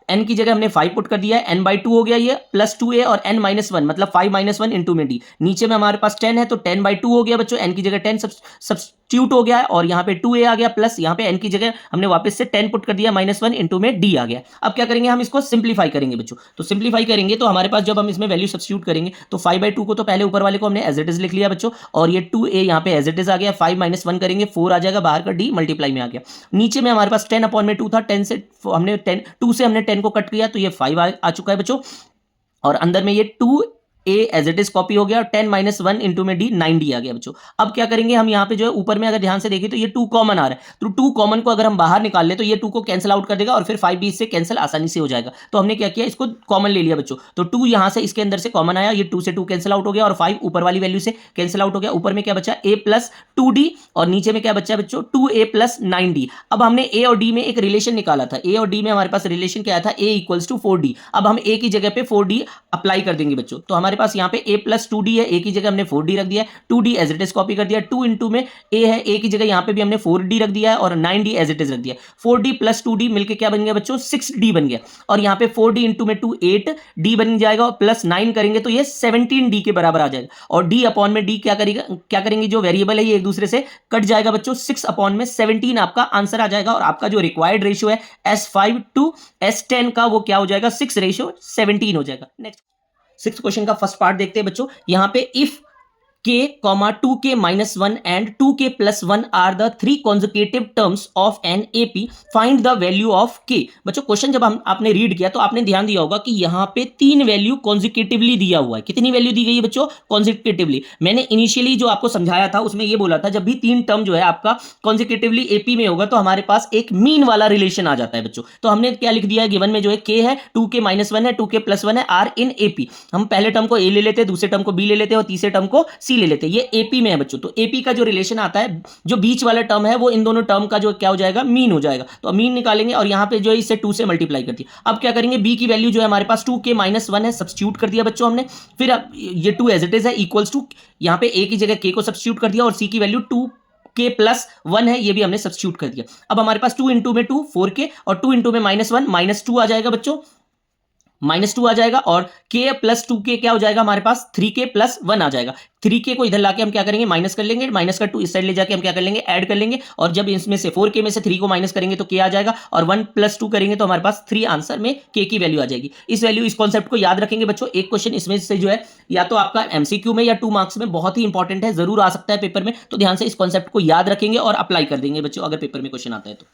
n की जगह हमने 5 पुट कर दिया है, n/2 हो गया ये, प्लस 2A और n-1 मतलब 5 - 1 इंटू में d। नीचे में हमारे पास 10 है तो 10/2 हो गया बच्चों, n की जगह 10 सब्स्टिट्यूट हो गया है और यहाँ पे 2A आ गया, प्लस यहाँ पे n की जगह हमने वापस से 10 पुट कर दिया, -1 इंटू में d आ गया। अब क्या करेंगे, हम इसको सिंप्लीफाई करेंगे बच्चों। तो सिंप्लीफाई करेंगे तो हमारे पास जब हम इसमें वैल्यू सब्स्टिट्यूट करेंगे तो 5/2 को तो पहले ऊपर वाले को हमने एज इट इज लिख लिया बच्चों, और ये 2A यहाँ पे एज इट इज आ गया, 5 - 1 करेंगे 4 आ जाएगा, बाहर का d मल्टीप्लाई में आ गया। नीचे में हमारे पास 10 अपॉन में 2 था, 10 से हमने 2 से हमने 10 को कट किया तो ये 5 आ चुका है बच्चों, और अंदर में ये 2 ए एज इट इज कॉपी हो गया और 10 माइनस 1 इंटू में डी 9d आ गया बच्चों। अब क्या करेंगे हम यहाँ पे जो है ऊपर में अगर ध्यान से देखें तो ये 2 कॉमन आ रहा है, तो 2 कॉमन को अगर हम बाहर निकाल ले तो ये 2 को कैंसिल आउट कर देगा और फिर 5 भी इससे कैंसिल आसानी से हो जाएगा। तो हमने क्या किया, इसको कॉमन ले लिया बच्चों। तो 2 यहाँ से इसके अंदर से कॉमन आया, ये 2 से 2 कैंसिल आउट हो गया और 5 ऊपर वाली वैल्यू से कैंसिल आउट हो गया। ऊपर में क्या बचा, a प्लस 2d और नीचे में क्या बचा बच्चों 2a प्लस 9d। अब हमने a और d में एक रिलेशन निकाला था, a और d में हमारे पास रिलेशन क्या था, a इक्वल्स टू 4d। अब हम a की जगह पे 4d अप्लाई कर देंगे बच्चों। तो हमारे पास यहाँ पे a प्लस 2d है, a की जगह हमने 4d रख दिया है, 2d as it is copy कर दिया, 2 इंटू में a है, a की जगह यहाँ पे भी हमने 4d रख दिया है और 9d एज इट इज रख दिया। 4d प्लस 2d मिलकर क्या बन गया बच्चों 6d बन गया और यहाँ पे 4d इंटू में 2 8d बन जाएगा और प्लस 9 करेंगे तो ये 17d के बराबर आ जाएगा। और d अपॉन में d क्या करेंगे जो वेरिएबल है ये एक दूसरे से कट जाएगा बच्चों, 6 अपॉन में 17 आपका आंसर आ जाएगा और आपका जो रिक्वायर्ड रेशियो है S5 टू S10 का वो क्या हो जाएगा 6:17 हो जाएगा। नेक्स्ट 6th क्वेश्चन का फर्स्ट पार्ट देखते हैं बच्चों। यहां पे if k, 2k minus 1 and 2k plus 1 are the 3 consecutive terms of an AP, find the value of k। बच्चों क्वेश्चन जब आपने रीड किया तो आपने ध्यान दिया होगा कि यहाँ पे 3 वैल्यू कॉन्जिक्यूटिवली दिया हुआ है। कितनी वैल्यू दी गई है बच्चों कॉन्जिक्यूटिवली? मैंने इनिशियली जो आपको समझाया था उसमें ये बोला था जब भी 3 टर्म जो है आपका कॉन्जिक्यूटिवली AP में होगा तो हमारे पास एक मीन वाला रिलेशन आ जाता है बच्चों। तो हमने क्या लिख दिया है, गिवन में जो है k है, 2k minus 1 है, 2k plus 1 है, आर इन AP। हम पहले टर्म को a ले लेते हैं, दूसरे टर्म को b ले लेते हैं और तीसरे टर्म को c ले लेते हैं। ये एपी में है बच्चों। तो एपी का जो रिलेशन आता है, जो बीच वाला टर्म है वो इन दोनों टर्म का जो क्या हो जाएगा मीन हो जाएगा। तो मीन निकालेंगे और यहां पे जो है इसे 2 से मल्टीप्लाई कर दिया। अब क्या करेंगे, बी की वैल्यू जो है हमारे पास 2k minus 1 है, सब्स्टिट्यूट कर दिया बच्चों हमने। फिर अब ये 2 एज इट इज है इक्वल्स टू, यहां पे a की जगह k को सब्स्टिट्यूट कर दिया और c की वैल्यू 2k plus 1 है, ये भी हमने सब्स्टिट्यूट कर दिया। अब हमारे पास 2 इंटू में 2 4k और 2 इंटू में -1 -2 आ जाएगा बच्चों, -2 आ जाएगा और k प्लस 2k क्या हो जाएगा हमारे पास 3k प्लस 1 आ जाएगा। 3k को इधर लाके हम क्या करेंगे माइनस कर लेंगे, माइनस का 2 इस साइड ले जाके हम क्या कर लेंगे ऐड कर लेंगे और जब इसमें से 4k में से 3 को माइनस करेंगे तो k आ जाएगा और 1 + 2 करेंगे तो हमारे पास 3 आंसर में k की वैल्यू आ जाएगी। इस कॉन्सेप्ट को याद रखेंगे बच्चों। एक क्वेश्चन इसमें से जो है या तो आपका एमसीक्यू में या 2 मार्क्स में बहुत ही इंपॉर्टेंट है, जरूर आ सकता है पेपर में, तो ध्यान से इस कॉन्सेप्ट को याद रखेंगे और अप्लाई कर देंगे बच्चों अगर पेपर में क्वेश्चन आता है तो।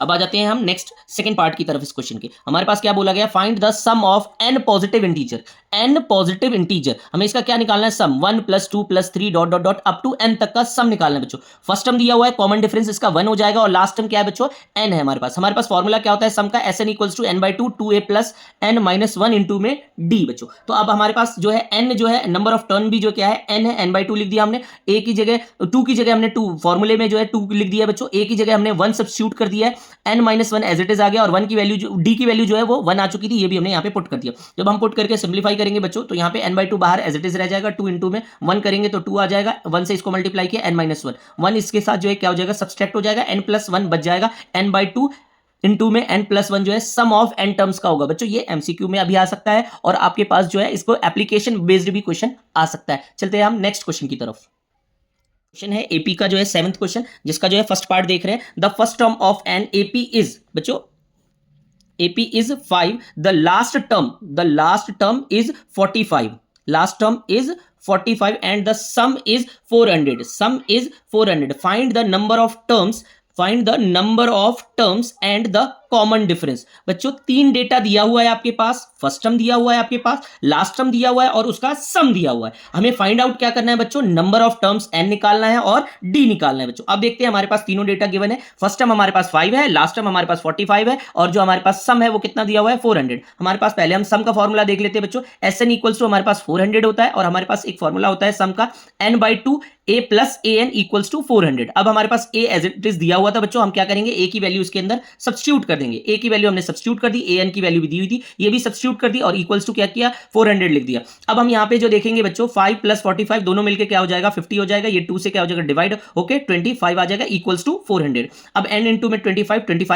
अब आ जाते हैं हम नेक्स्ट सेकंड पार्ट की तरफ इस क्वेश्चन के। हमारे पास क्या बोला गया, find the sum of n positive integer. n positive integer हमें इसका क्या निकालना है, sum 1 + 2 + 3 dot dot dot up to n तक का सम निकालना है बच्चों। फर्स्ट टर्म दिया हुआ है, कॉमन डिफरेंस इसका 1 हो जाएगा और लास्ट टर्म क्या है बच्चों n है हमारे पास फॉर्मूला क्या होता है सम का, Sn = n/2 2a + n - 1 into में d बच्चों। तो अब हमारे पास जो है n जो है नंबर ऑफ टर्न भी जो क्या है n है, n/2 लिख दिया हमने। a की जगह 2 की जगह हमने 2 फॉर्मूले में जो है 2 लिख दिया बच्चों। a की जगह हमने 1 सब्स्टिट्यूट कर दिया है, n - 1 एज इट इज आ गया और 1 की वैल्यू जो d की वैल्यू जो है वो 1 आ चुकी थी, ये भी हमने यहाँ पे पुट कर दिया। जब हम पुट करके सिंप्लीफाई करेंगे बच्चों तो यहाँ पे n/2 बाहर एज इट इज रह जाएगा, 2 इंटू में 1 करेंगे तो 2 आ जाएगा, 1 से इसको मल्टीप्लाई किया n - 1, 1 इसके साथ जो है क्या हो जाएगा सब्सट्रैक्ट हो जाएगा, n + 1 बच जाएगा, n/2 इंटू में n + 1 जो है सम ऑफ n टर्म्स का होगा बच्चों। ये एमसीक्यू में अभी आ सकता है और आपके पास जो है इसको एप्लीकेशन बेस्ड भी क्वेश्चन आ सकता है। चलते हैं हम नेक्स्ट क्वेश्चन की तरफ। क्वेश्चन है एपी का जो है 7th क्वेश्चन, जिसका जो है फर्स्ट पार्ट देख रहे हैं। The first term of an AP is बच्चों AP is 5, the last term is 45, last term is 45 and the sum is 400, find the number of terms and the common difference. बच्चों 3 data दिया हुआ है आपके पास, first term दिया हुआ है आपके पास, लास्ट टर्म दिया हुआ है और उसका सम दिया हुआ है। हमें फाइंड आउट क्या करना है बच्चों, नंबर ऑफ टर्म्स n निकालना है और d निकालना है बच्चों। अब देखते हैं हमारे पास तीनों डेटा गिवन है, फर्स्ट टर्म हमारे पास 5 है, लास्ट टर्म हमारे पास 45 है और जो हमारे पास सम है वो कितना दिया हुआ है 400। हमारे पास पहले हम सम का फॉर्मूला देख लेते हैं बच्चों। Sn = हमारे पास 400 होता है और हमारे पास एक फॉर्मूला होता है सम का n/2 a + an = 400। अब हमारे पास a एज इट इज दिया हुआ था बच्चों, हम क्या करेंगे a की वैल्यू इसके अंदर सब्स्टिट्यूट कर देंगे। a की वैल्यू हमने सब्स्टिट्यूट कर दी, an की वैल्यू भी दी हुई थी, ये भी सब्स्टिट्यूट कर दी और इक्वल्स टू क्या किया 400 लिख दिया। अब हम यहाँ पे जो देखेंगे बच्चों 5 + 45 दोनों मिलके क्या हो जाएगा 50 हो जाएगा, ये 2 से क्या हो जाएगा डिवाइड होके 25 आ जाएगा इक्वल्स टू 400। अब n इंटू में 25 n =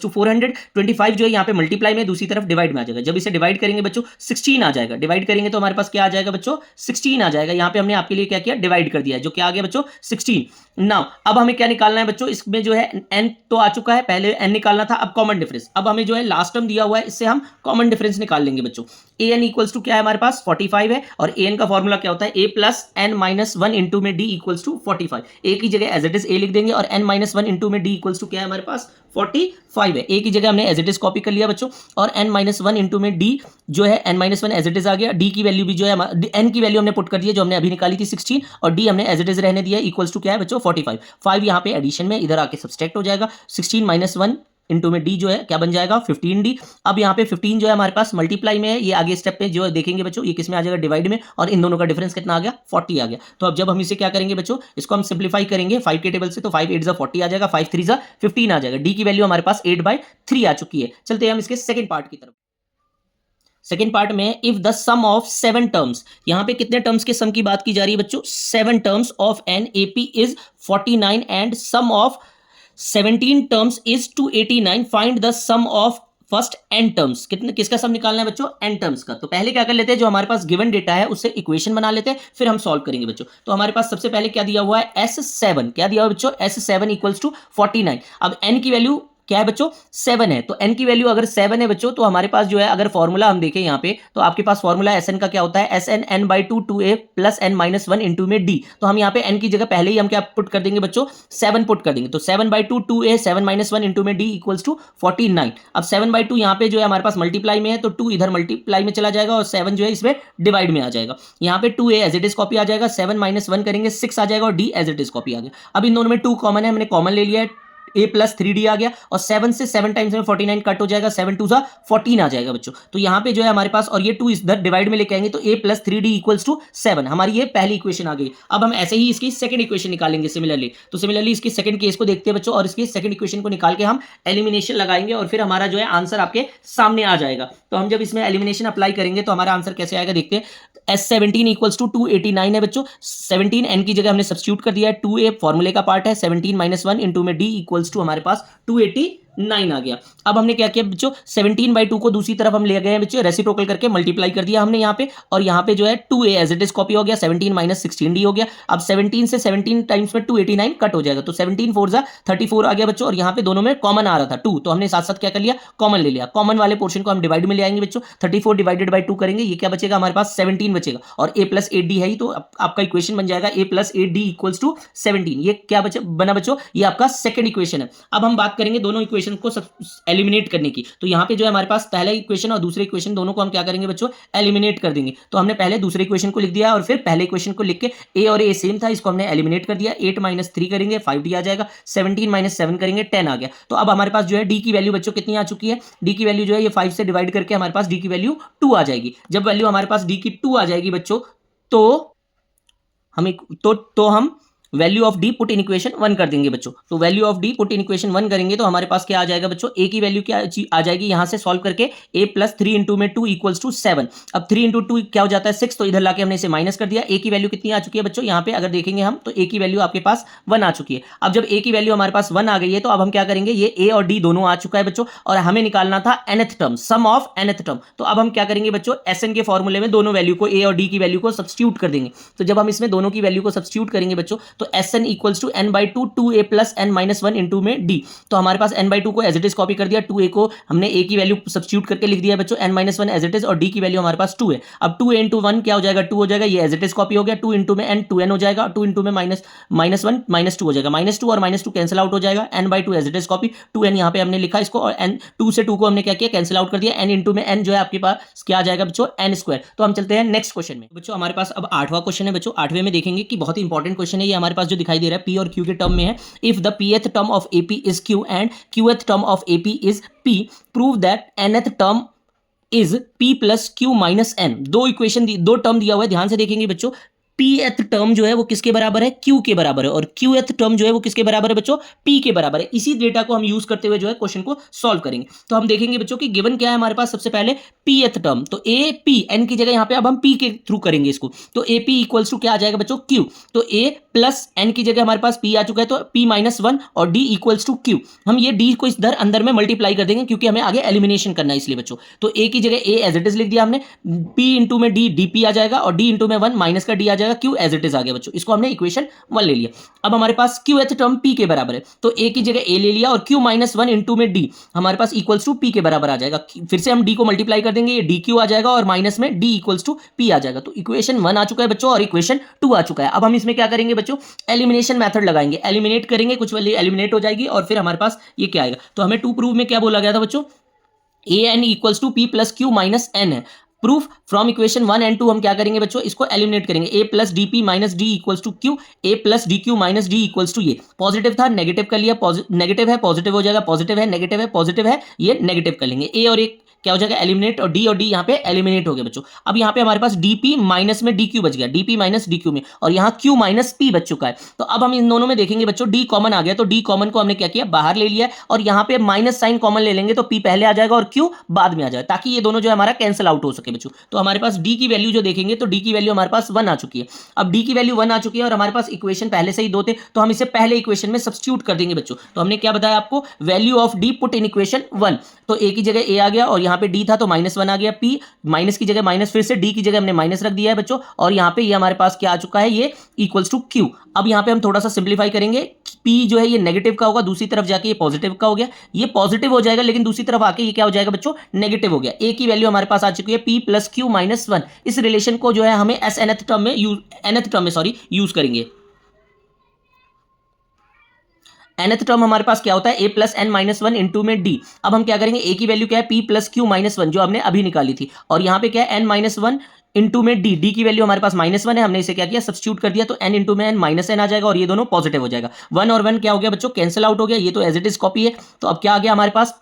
400, 25 जो है यहाँ पे मल्टीप्लाई में दूसरी तरफ डिवाइड में आ जाएगा। जब इसे डिवाइड करेंगे बच्चों 16 आ जाएगा, डिवाइड करेंगे तो हमारे पास क्या आ जाएगा बच्चों 16 आ जाएगा। यहाँ पे हमने आपके लिए क्या किया डिवाइड कर दिया है, जो क्या आ गया बच्चों 16। नाउ अब हमें क्या निकालना है बच्चों, इसमें जो है n तो आ चुका है, पहले n निकालना था, अब कॉमन डिफरेंस। अब हमें जो है लास्ट टर्म दिया हुआ है, इससे हम कॉमन डिफरेंस निकाल लेंगे बच्चों। ए एन इक्वल्स टू क्या है हमारे पास 45 है, और ए एन का फॉर्मूला क्या होता है a plus N minus one into में डी इक्वल्स टू 45। ए की जगह एज इट इज ए लिख देंगे और एन माइनस वन इंटू में डी इक्वल्स टू क्या है हमारे पास 45 है। ए की जगह हमने एज इट इज कॉपी कर लिया बच्चों, और एन माइनस वन इंटू में डी जो है n minus one as it is आ गया। डी की वैल्यू भी जो है एन की वैल्यू हमने पुट कर दी है जो हमने अभी निकाली थी 16, और डी हमने एज इट इज रहने दिया इक्वल्स टू क्या है बच्चों 45। 5 यहाँ पे एडिशन में इधर आके सब्सट्रैक्ट हो जाएगा। 16 माइनस वन इंटू में डी जो है क्या बन जाएगा 15d। अब यहाँ पे 15 जो है हमारे पास मल्टीप्लाई में है, ये आगे स्टेप पे जो देखेंगे बच्चों ये किस में आ जाएगा डिवाइड में, और इन दोनों का डिफरेंस कितना आ गया 40 आ गया। तो अब जब हम इसे क्या करेंगे बच्चों, इसको हम सिंप्लीफाई करेंगे 5 के टेबल से, तो 5 8 40 आ जाएगा, 5 3 15 आ जाएगा। डी की वैल्यू हमारे पास 8/3 आ चुकी है। चलते हैं हम इसके सेकंड पार्ट की तरफ। सेकेंड पार्ट में if the sum of 7 terms, यहां पे कितने टर्म्स के सम की बात की जा रही है बच्चों 7 terms of an AP is 49 and sum of 17 terms is 289, find the sum of first N terms. कितने किसका सम निकालना है बच्चों एन टर्म्स का। तो पहले क्या कर लेते हैं, जो हमारे पास गिवन डेटा है उससे इक्वेशन बना लेते हैं, फिर हम सॉल्व करेंगे बच्चों। तो हमारे पास सबसे पहले क्या दिया हुआ है S7, क्या दिया हुआ है बच्चों S7 इक्वल्स टू 49। अब एन की वैल्यू क्या है बच्चों 7 है, तो n की वैल्यू अगर 7 है बच्चों, तो हमारे पास जो है अगर फॉर्मूला हम देखें यहाँ पे, तो आपके पास फॉर्मूला Sn का क्या होता है Sn n/2 2a plus n minus one into में d। तो हम यहाँ पे n की जगह पहले ही हम क्या पुट कर देंगे बच्चों 7 पुट कर देंगे, तो 7/2 2a 7 माइनस वन इंटू में d इक्वल्स टू 49। अब 7/2 यहाँ पे जो है हमारे पास मल्टीप्लाई में है, तो 2 इधर मल्टीप्लाई में चला जाएगा और 7 जो है इसमें डिवाइड में आ जाएगा। यहाँ पे 2a as it is copy आ जाएगा, 7 माइनस वन करेंगे 6 आ जाएगा, और d as it is copy आ गया। अब इन दोनों में 2 कॉमन है, हमने कॉमन ले लिया है, a प्लस 3d आ गया, और 7 से 7 टाइम्स में 49 कट हो जाएगा, 7 2 14 आ जाएगा बच्चों। तो यहाँ पे जो है हमारे पास, और ये 2 इधर डिवाइड में लेके आएंगे, तो a plus 3d equals to 7, हमारी ये पहली इक्वेशन आ गई। अब हम ऐसे ही इसकी सेकंड इक्वेशन निकालेंगे सिमिलरली। तो सिमिलरली इसकी सेकंड केस को देखते हैं बच्चों, और इसकी सेकंड इक्वेशन को निकाल के हम एलिमिनेशन लगाएंगे, और फिर हमारा जो है आंसर आपके सामने आ जाएगा। तो हम जब इसमें एलिमिनेशन अप्लाई करेंगे तो हमारा आंसर कैसे आएगा देखते हैं। S17 इक्वल्स टू 289 है बच्चों, 17 n की जगह हमने सब्स्टिट्यूट कर दिया है, 2a फॉर्मूले का पार्ट है, 17 माइनस वन इंटू में d इक्वल्स टू हमारे पास 289 आ गया। अब हमने क्या किया बच्चों 17/2 को दूसरी तरफ हम ले गए हैं बच्चों, रेसिप्रोकल करके मल्टीप्लाई कर दिया हमने यहाँ पे, और यहाँ पे जो है 2a as it is copy हो गया, 17 माइनस 16d हो गया। अब 17 से 17 टाइम्स में 289 कट हो जाएगा, तो 17 4 34 आ गया बच्चों, और यहाँ पे दोनों में कॉमन आ रहा था 2, तो हमने साथ साथ क्या कर लिया कॉमन ले लिया। कॉमन वाले पोर्शन को हम डिवाइड में ले आएंगे बच्चों, 34 डिवाइडेड बाई 2 करेंगे, ये क्या बचेगा हमारे पास 17 बचेगा, और a प्लस 8d है ही, तो आपका इक्वेशन बन जाएगा a plus 8d equals to 17। ये क्या बना बच्चों, ये आपका सेकंड इक्वेशन है। अब हम बात करेंगे दोनों इक्वेशन को एलिमिनेट करने की। तो यहाँ पे जो है हमारे पास पहला इक्वेशन और दूसरे इक्वेशन दोनों को हम क्या करेंगे बच्चों एलिमिनेट कर देंगे। तो हमने पहले दूसरे इक्वेशन को लिख दिया और फिर पहले इक्वेशन को लिख के a और a सेम था, इसको हमने एलिमिनेट कर दिया। 8 माइनस 3 करेंगे 5d आ जाएगा, 17 माइनस 7 करेंगे 10 आ गया। तो अब हमारे पास जो है d की वैल्यू बच्चों कितनी आ चुकी है, d की वैल्यू जो है ये 5 से डिवाइड करके हमारे पास d की वैल्यू 2 आ जाएगी। जब वैल्यू हमारे पास d की 2 आ जाएगी बच्चों, तो हम value of D put in equation 1 कर देंगे बच्चों। तो value of D put in equation 1 करेंगे तो हमारे पास क्या आ जाएगा बच्चों, ए की वैल्यू क्या आ जाएगी, यहां से सॉल्व करके a प्लस 3 इंटू में 2 इक्वल्स टू 7। अब 3 इंटू 2 क्या हो जाता है 6, तो इधर लाके हमने इसे माइनस कर दिया। a की वैल्यू कितनी आ चुकी है बच्चों, यहाँ पे अगर देखेंगे हम तो a की वैल्यू आपके पास 1 आ चुकी है। अब जब a की वैल्यू हमारे पास 1 आ गई है, तो अब हम क्या करेंगे, ये a और d दोनों आ चुका है बच्चों, और हमें निकालना था nth term, sum of nth term. तो अब हम क्या करेंगे बच्चों, Sn के फॉर्मूले में दोनों वैल्यू को a और d की वैल्यू को सब्स्टिट्यूट कर देंगे। तो जब हम इसमें दोनों की वैल्यू को सब्स्टिट्यूट करेंगे बच्चों, तो Sn equals to n/2 2a plus n minus one into में d। तो हमारे पास n/2 को एज इट इज कॉपी कर दिया, 2a को हमने a की वैल्यू सब्स्टिट्यूट करके लिख दिया बच्चों, n minus one as it is, और d की वैल्यू हमारे पास 2 है। अब 2a इंटू 1 क्या हो जाएगा 2 हो जाएगा, ये एज इट इज कॉपी हो गया। 2 इंटू में n 2n हो जाएगा, 2 इंटू में माइनस 1 -2 हो जाएगा, -2 और -2 कैंसिल आउट हो जाएगा, n/2 as it is copy, 2n यहाँ पे हमने लिखा इसको, और n 2 से 2 को हमने क्या किया कैंसिल आउट कर दिया, n इंटू में n जो है आपके पास क्या आ जाएगा बच्चों n²। तो हम चलते हैं नेक्स्ट क्वेश्चन में बच्चों। हमारे पास अब 8वां क्वेश्चन है बच्चों। 8वें में देखेंगे कि बहुत ही इंपॉर्टेंट क्वेश्चन है ये, हमारे पास जो दिखाई दे रहा है p और q के टर्म में है। If the pth term of AP is Q and qth term of AP is P, prove that nth term is P plus Q minus n। दो इक्वेशन दो टर्म दिया हुआ है, ध्यान से देखेंगे बच्चों। pth टर्म जो है वो किसके बराबर है, q के बराबर है, और qth टर्म जो है वो किसके बराबर है बच्चों, p के बराबर है। इसी डेटा को हम यूज करते हुए जो है क्वेश्चन को सॉल्व करेंगे। तो हम देखेंगे बच्चों कि गिवन क्या है हमारे पास, सबसे पहले pth टर्म, तो a p n की जगह यहां पे अब हम p के थ्रू करेंगे इसको, तो ap इक्वल्स टू क्या आ जाएगा बच्चों q, तो a प्लस एन की जगह हमारे पास पी आ चुका है, तो पी माइनस वन और डी इक्वल्स टू क्यू। हम ये डी को इधर अंदर में मल्टीप्लाई कर देंगे क्योंकि हमें आगे एलिमिनेशन करना है इसलिए बच्चों। तो ए की जगह ए एज इट इज लिख दिया हमने, पी इंटू में डी डी पी आ जाएगा और डी इंटू में वन माइनस का डी आ जाएगा, क्यू एज इट इज आ गया बच्चों। इसको हमने इक्वेशन वन ले लिया। अब हमारे पास क्यू एथ टर्म पी के बराबर है, तो ए की जगह ए ले लिया और क्यू माइनस वन इंटू में डी हमारे पास इक्वल्स टू पी के बराबर आ जाएगा। फिर से हम डी को मल्टीप्लाई कर देंगे, ये डी क्यू आ जाएगा और माइनस में डी इक्वल्स टू पी आ जाएगा। तो इक्वेशन वन आ चुका है बच्चों और इक्वेशन टू आ चुका है। अब हम इसमें क्या करेंगे बच्चों, एलिमिनेशन मेथड लगाएंगे, एलिमिनेट करेंगे, कुछ वाली एलिमिनेट हो जाएगी और फिर हमारे पास ये क्या आएगा। तो हमें टू प्रूव में क्या बोला गया था बच्चों, a n equals to p plus Q minus n है। Proof from equation one and two हम क्या करेंगे बच्चों, इसको एलिमिनेट करेंगे। A plus d p minus d equals to q, a plus d q minus d equals to, ये positive था negative कर लिया, नेगेटिव है पॉजिटिव हो जाएगा, पॉजिटिव है नेगेटिव है पॉजिटिव है, ये नेगेटिव कर लेंगे। ए और ए क्या हो जाएगा एलिमिनेट और डी यहाँ पे एलिमिनेट हो गया बच्चों। अब यहाँ पे हमारे पास डीपी माइनस में डी क्यू बच गया, डीपी माइनस डी क्यू में, और यहाँ क्यू माइनस पी बच चुका है। तो अब हम इन दोनों में देखेंगे बच्चों, डी कॉमन आ गया, तो डी कॉमन को हमने क्या किया बाहर ले लिया और यहाँ पे माइनस साइन कॉमन ले लेंगे, तो पी पहले आ जाएगा और क्यू बाद में आ जाएगा, ताकि ये दोनों जो है हमारा कैंसिल आउट हो सके बच्चों। तो हमारे पास डी की वैल्यू जो देखेंगे, तो डी की वैल्यू हमारे पास वन आ चुकी है। अब डी की वैल्यू वन आ चुकी है और हमारे पास इक्वेशन पहले से ही दो थे, तो हम इसे पहले इक्वेशन में सब्स्टिट्यूट कर देंगे बच्चों। तो हमने क्या बताया आपको, value of D put in equation one, तो ए की जगह ए आ गया और यहाँ पे डी था तो माइनस वन आ गया, पी माइनस की जगह माइनस, फिर से डी की जगह हमने माइनस रख दिया है बच्चों, और यहाँ पे ये हमारे पास क्या आ चुका है, ये इक्वल्स टू क्यू। अब यहाँ पे हम थोड़ा सा सिंप्लीफाई करेंगे, पी जो है ये नेगेटिव का होगा, दूसरी तरफ जाके ये पॉजिटिव का हो गया, ये पॉजिटिव हो जाएगा लेकिन दूसरी तरफ आके ये क्या हो जाएगा बच्चों, नेगेटिव हो गया। ए की वैल्यू हमारे पास आ चुकी है P plus Q minus one. इस रिलेशन को जो है हमें एस एनथ टर्म में यूज करेंगे। nth टर्म हमारे पास क्या होता है, a plus N minus one into में d। अब हम क्या करेंगे, a की वैल्यू क्या है p plus Q minus one, जो हमने अभी निकाली थी, और यहाँ पे क्या है n माइनस वन इंटू में d, d की वैल्यू हमारे पास माइनस वन है, हमने इसे क्या किया सब्स्टिट्यूट कर दिया, तो n इंटू में n माइनस एन आ जाएगा और ये दोनों पॉजिटिव हो जाएगा। वन और वन क्या हो गया बच्चों, कैंसिल आउट हो गया, ये तो एज इट इज कॉपी है। तो अब क्या आ गया हमारे पास,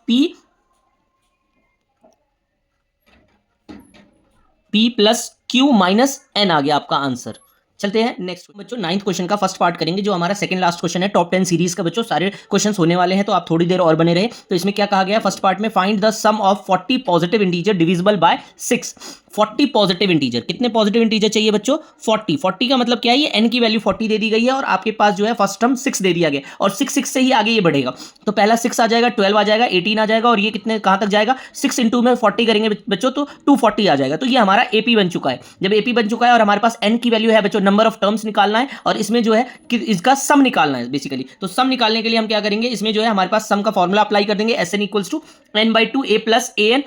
p plus Q minus n आ गया आपका आंसर। चलते हैं नेक्स्ट बच्चों, नाइन्थ क्वेश्चन का फर्स्ट पार्ट करेंगे, जो हमारा सेकंड लास्ट क्वेश्चन है टॉप 10 सीरीज का बच्चों। सारे क्वेश्चंस होने वाले हैं तो आप थोड़ी देर और बने रहे। तो इसमें क्या कहा गया फर्स्ट पार्ट में, find the sum of 40 positive integer divisible by 6। 40 positive integer, कितने पॉजिटिव इंटीजर चाहिए बच्चों, 40। 40 का मतलब क्या है, ये n की वैल्यू 40 दे दी गई है और आपके पास जो है फर्स्ट टर्म 6 दे दिया गया, और 6 से ही आगे ये बढ़ेगा। तो पहला 6 आ जाएगा, 12 आ जाएगा, 18 आ जाएगा, और ये कितने कहां तक जाएगा, 6 इंटू में 40 करेंगे बच्चों तो 240 आ जाएगा। तो ये हमारा एपी बन चुका है। जब एपी बन चुका है और हमारे पास n की वैल्यू है बच्चों, नंबर ऑफ टर्म्स निकालना है और इसमें जो है कि इसका सम निकालना है बेसिकली। तो सम निकालने के लिए हम क्या करेंगे, इसमें जो है हमारे पास सम का फॉर्मूला अप्लाई कर देंगे, S N equals to N by two A plus A N.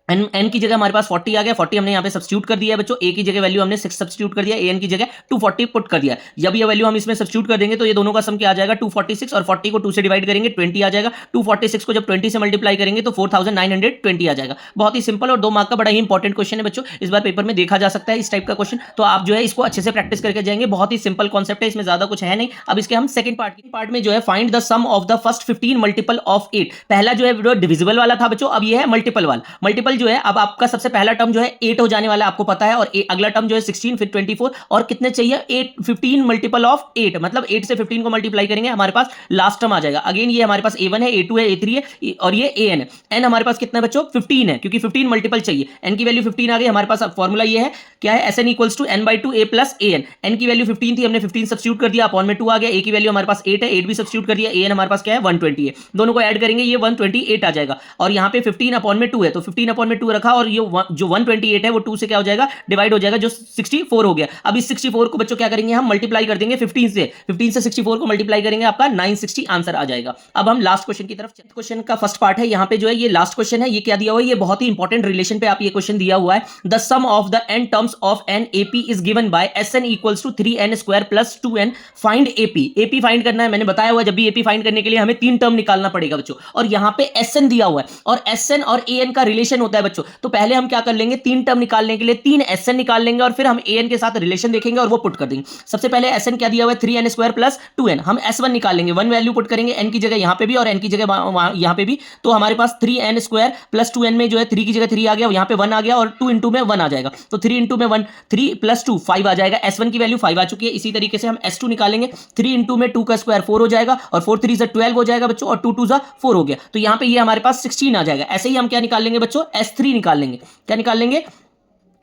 n की जगह हमारे पास 40 आ गया, 40 हमने यहाँ पे सब्स्टिट्यूट कर दिया है बच्चों। a की जगह वैल्यू हमने 6 सब्स्टिट्यूट कर दिया, an की जगह 240 पुट कर दिया। जब ये वैल्यू हम इसमें सब्स्टिट्यूट कर देंगे तो ये दोनों का सम क्या आ जाएगा, 246, और 40 को 2 से डिवाइड करेंगे 20 आ जाएगा। 246 को जब 20 से मल्टीप्लाई करेंगे तो 4920 आ जाएगा। बहुत ही सिंपल और 2 मार्क का बड़ा ही इंपॉर्टेंट क्वेश्चन है बच्चों, इस बार पेपर में देखा जा सकता है इस टाइप का क्वेश्चन। तो आप जो है इसको अच्छे से प्रैक्टिस करके जाएंगे, बहुत ही सिंपल कॉन्सेप्ट है, इसमें ज्यादा कुछ है नहीं। अब इसके हम सेकंड पार्ट में जो है find the sum of the first 15 multiple of 8। पहला जो है डिविजिबल वाला था बच्चों, अब ये है मल्टीपल वाला। मल्टीपल जो है, अब आपका सबसे पहला टर्म जो है 8 हो जाने वाला आपको पता है, और अगला टर्म जो है 16, फिर 24, और कितने चाहिए 8, 15 मल्टीपल ऑफ 8, मतलब 8 से 15 को मल्टीप्लाई करेंगे हमारे पास लास्ट टर्म आ जाएगा। अगेन ये हमारे पास a1 है, a2 है, a3 है, और ये an है। n हमारे पास कितना है बच्चों, 15 है, क्योंकि 15 मल्टीपल चाहिए। n की वैल्यू 15 आ गई हमारे पास। अब फॉर्मूला ये है क्या है, S N equals to N by two A plus A N. N की वैल्यू 15 थी, हमने 15 सब्स्टिट्यूट कर दिया, अपॉन में 2 आ गया। a की वैल्यू हमारे पास 8 है, 8 भी सब्स्टिट्यूट कर दिया, an हमारे पास क्या है 120 है। दोनों को ऐड करेंगे ये 128 आ जाएगा, और यहाँ पे 15 अपॉन में 2 है, तो 15 अपॉन में 2 रखा, और ये जो 128 है वो 2 से क्या हो जाएगा, डिवाइड हो जाएगा, जो 64 हो गया। अब इस 64 को बच्चों क्या करेंगे, हम मल्टीप्लाई कर देंगे 15 से। 15 से 64 को मल्टीप्लाई करेंगे, आपका 960 आंसर आ जाएगा। अब हम लास्ट क्वेश्चन की तरफ, क्वेश्चन का फर्स्ट पार्ट है, यहाँ पे जो है ये लास्ट क्वेश्चन है। ये क्या दिया हुआ है, ये बहुत ही इंपॉर्टेंट रिलेशन पे आप ये क्वेश्चन दिया हुआ है। The sum of the n terms of an AP is given by SN equals to 3n square plus 2n। Find AP. AP फाइंड करना है, मैंने बताया हुआ जब भी एपी फाइंड करने के लिए हमें 3 टर्म निकालना पड़ेगा बच्चों, और यहाँ पे एसएन दिया हुआ है, और एसएन और एएन का रिलेशन होता है बच्चों। तो पहले हम क्या कर लेंगे, 3 टर्म निकालने के लिए 3 एसएन निकाल लेंगे, और फिर हम एएन के साथ रिलेशन देखेंगे और वो पुट कर देंगे। सबसे पहले एसएन क्या दिया हुआ है, 3n स्क्वायर प्लस 2n। हम s1 निकालेंगे, 1 वैल्यू पुट करेंगे n की जगह यहाँ पे भी और n की जगह यहाँ पे भी। तो हमारे पास 3n स्क्वायर प्लस 2n में जो है 3 की जगह 3 आ गया, यहाँ पे 1 आ गया, और 2 इंटू में 1 आ जाएगा। तो 3 इंटू में 1, 3 प्लस 2 5 आ जाएगा। s1 की वैल्यू 5 आ चुकी है। इसी तरीके से हम s2 निकालेंगे, 3 इंटू में 2 का स्क्वायर 4 हो जाएगा, और 4 3 से 12 हो जाएगा बच्चों, और 2 2 4 हो गया। तो यहाँ पे ये हमारे पास 16 आ जाएगा। ऐसे ही हम क्या निकाल लेंगे बच्चों, s3 निकाल लेंगे। क्या निकाल लेंगे,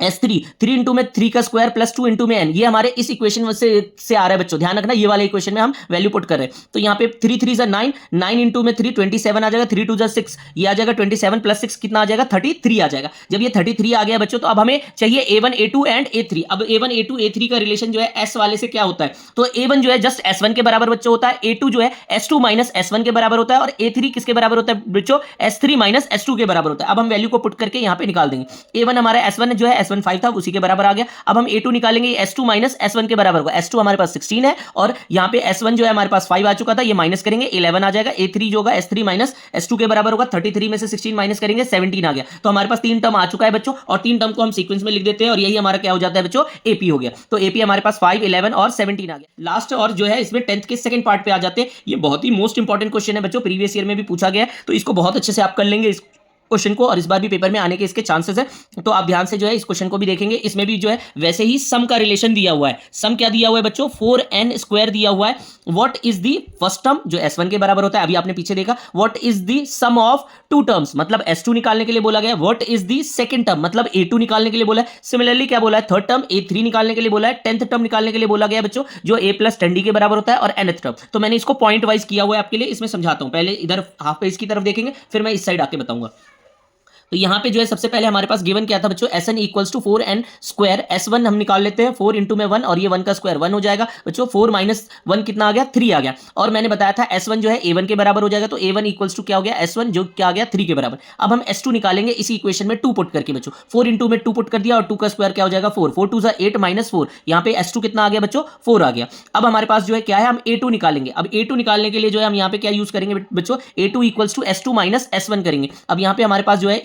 S3 3 इंटू में 3 का स्क्वायर प्लस 2 इंटू में n, ये हमारे इस इक्वेशन से आ रहा है बच्चों, ध्यान रखना ये वाले इक्वेशन में हम वैल्यू पुट कर रहे हैं। तो यहाँ पे 3 3 जा 9, 9 इंटू में 3 27 आ जाएगा, 3 2 जा 6, ये आ जाएगा 27 प्लस 6 कितना आ जाएगा 33 आ जाएगा। जब ये 33 आ गया बच्चों तो अब हमें चाहिए A1 A2 एंड A3। अब A1 A2 A3 का रिलेशन जो है S वाले से क्या होता है, तो A1 जो है जस्ट S1 के बराबर बच्चों होता है, A2 जो है S2 माइनस S1 के बराबर होता है, और A3 किसके बराबर होता है बच्चों, S3 माइनस S2 के बराबर होता है। अब हम वैल्यू को पुट करके यहाँ पे निकाल देंगे। A1 हमारा S1 जो है S1 5 था उसी के बराबर आ गया। अब हम A2 निकालेंगे, S2 माइनस S1 के बराबर होगा। S2 हमारे पास 16 है और यहाँ पे S1 जो है हमारे पास 5 आ चुका था, ये माइनस करेंगे 11 आ जाएगा। A3 जो होगा S3 माइनस S2 के बराबर होगा, 33 में से 16 माइनस करेंगे 17 आ गया। तो हमारे पास 3 टर्म आ चुका है बच्चों, और 3 टर्म को हम सीक्वेंस में लिख देते हैं और यही हमारा क्या हो जाता है बच्चों, AP हो गया। तो AP हमारे पास 5 11 और 17 आ गया। लास्ट और जो है इसमें 10th के सेकंड पार्ट पे आ जाते हैं। ये बहुत ही मोस्ट इंपॉर्टेंट क्वेश्चन है बच्चों, प्रीवियस ईयर में भी पूछा गया है, तो इसको बहुत अच्छे से आप कर लेंगे इस क्वेश्चन को, और इस बार भी पेपर में आने के इसके चांसेस है। तो आप ध्यान से जो है इस क्वेश्चन को भी देखेंगे। इसमें भी जो है वैसे ही सम का रिलेशन दिया हुआ है। सम क्या दिया हुआ है बच्चों, 4n स्क्वायर दिया हुआ है। What is the first term जो S1 के बराबर होता है, अभी आपने पीछे देखा। What is the sum of two terms, मतलब S2 निकालने के लिए बोला गया। What is the second term, मतलब A2 निकालने के लिए बोला है। सिमिलरली क्या बोला है, थर्ड टर्म A3 निकालने के लिए बोला है। 10th टर्म निकालने के लिए बोला गया बच्चों, जो A प्लस 10D के बराबर होता है, और nth टर्म। तो मैंने इसको पॉइंट वाइज किया हुआ है आपके लिए, इसमें समझाता हूं। पहले इधर हाफ पेज की तरफ देखेंगे, फिर मैं इस साइड आके बताऊंगा। तो यहाँ पे जो है सबसे पहले हमारे पास गिवन क्या था बच्चों, SN equals to 4n square. S1 हम निकाल लेते हैं, 4 इंटू में 1, और ये 1 का स्क्वायर 1 हो जाएगा बच्चों। 4 माइनस 1 कितना आ गया, 3 आ गया। और मैंने बताया था S1 जो है A1 के बराबर हो जाएगा, तो A1 इक्वल्स टू क्या हो गया, S1 जो क्या आ गया 3 के बराबर। अब हम S2 निकालेंगे इसी इक्वेशन में 2 पुट करके बच्चों। 4 इंटू में 2 पुट कर दिया, और 2 का स्क्वायर क्या हो जाएगा 4, 4 2 8 माइनस 4, यहाँ पे S2 कितना आ गया बच्चों, 4 आ गया। अब हमारे पास जो है क्या है, हम A2 निकालेंगे। अब A2 निकालने के लिए जो है हम यहाँ पे क्या यूज करेंगे बच्चों, A2 equals to S2 minus S1 करेंगे। अब यहाँ पे हमारे पास जो है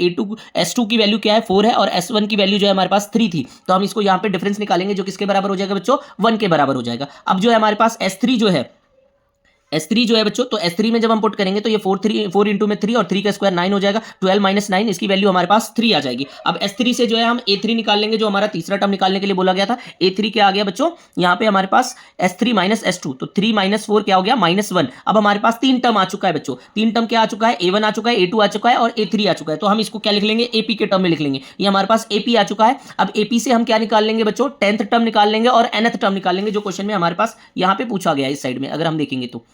S2 की वैल्यू क्या है 4 है, और S1 की वैल्यू जो है हमारे पास 3 थी। तो हम इसको यहाँ पे डिफरेंस निकालेंगे, जो किसके बराबर हो जाएगा बच्चों, 1 के बराबर हो जाएगा। अब जो है हमारे पास S3 जो है, S3 जो है बच्चों, तो S3 में जब हम पुट करेंगे तो ये 4 इंटू में 3, और 3 का स्क्वायर 9 हो जाएगा। 12 माइनस 9, इसकी वैल्यू हमारे पास 3 आ जाएगी। अब S3 से जो है हम A3 निकाल लेंगे, जो हमारा तीसरा टर्म निकालने के लिए बोला गया था। A3 क्या आ गया बच्चों, यहाँ पे हमारे पास S3 माइनस S2, तो 3 माइनस 4 क्या हो गया, -1। अब हमारे पास 3 टर्म आ चुका है बच्चों। 3 टर्म क्या आ चुका है, A1 आ चुका है, A2 आ चुका है, और A3 आ चुका है। तो हम इसको क्या लिख लेंगे, AP के टर्म में लिख लेंगे। ये हमारे पास AP आ चुका है। अब AP से हम क्या निकाल लेंगे बच्चों, 10th टर्म निकाल लेंगे और nth टर्म निकाल लेंगे, जो क्वेश्चन में हमारे पास यहाँ पे पूछा गया है। इस साइड में अगर हम देखेंगे तो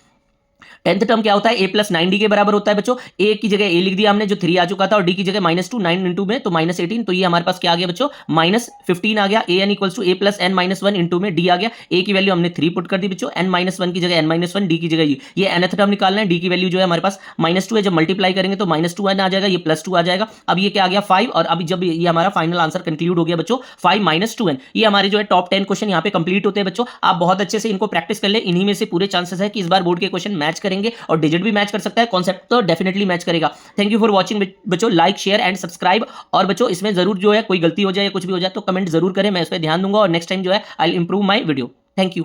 10th टर्म क्या होता है, A प्लस 9D के बराबर होता है बच्चों। A की जगह A लिख दिया हमने, जो 3 आ चुका था, और D की जगह -2, 9 इंटू में तो -18, तो ये हमारे पास क्या आ गया बच्चों, -15 आ गया। AN equals to A plus n minus 1 into में D आ गया। A की वैल्यू हमने 3 पुट कर दी बच्चों, n-1 की जगह n-1, D की जगह ये nth टर्म निकालना है। D की वैल्यू जो है हमारे पास -2 है, जब मल्टीप्लाई करेंगे तो -2n आ जाएगा, ये +2 आ जाएगा। अब ये क्या आ गया 5, और अभी जब ये हमारा फाइनल आंसर कंक्लूड हो गया बच्चों, 5 - 2n। ये हमारे जो है टॉप 10 क्वेश्चन यहाँ पे कंप्लीट होते हैं बच्चों। आप बहुत अच्छे से इनको प्रैक्टिस कर ले, इन्हीं में से पूरे चांसेस है कि इस बार बोर्ड के क्वेश्चन मैच करेंगे, और डिजिट भी मैच कर सकता है, कॉन्सेप्ट तो डेफिनेटली मैच करेगा। थैंक यू फॉर वॉचिंग बच्चों, लाइक शेयर एंड सब्सक्राइब। और बच्चों इसमें जरूर जो है कोई गलती हो जाए या कुछ भी हो जाए तो कमेंट जरूर करें, मैं इस पर ध्यान दूंगा, और नेक्स्ट टाइम जो है I will improve my video. Thank you.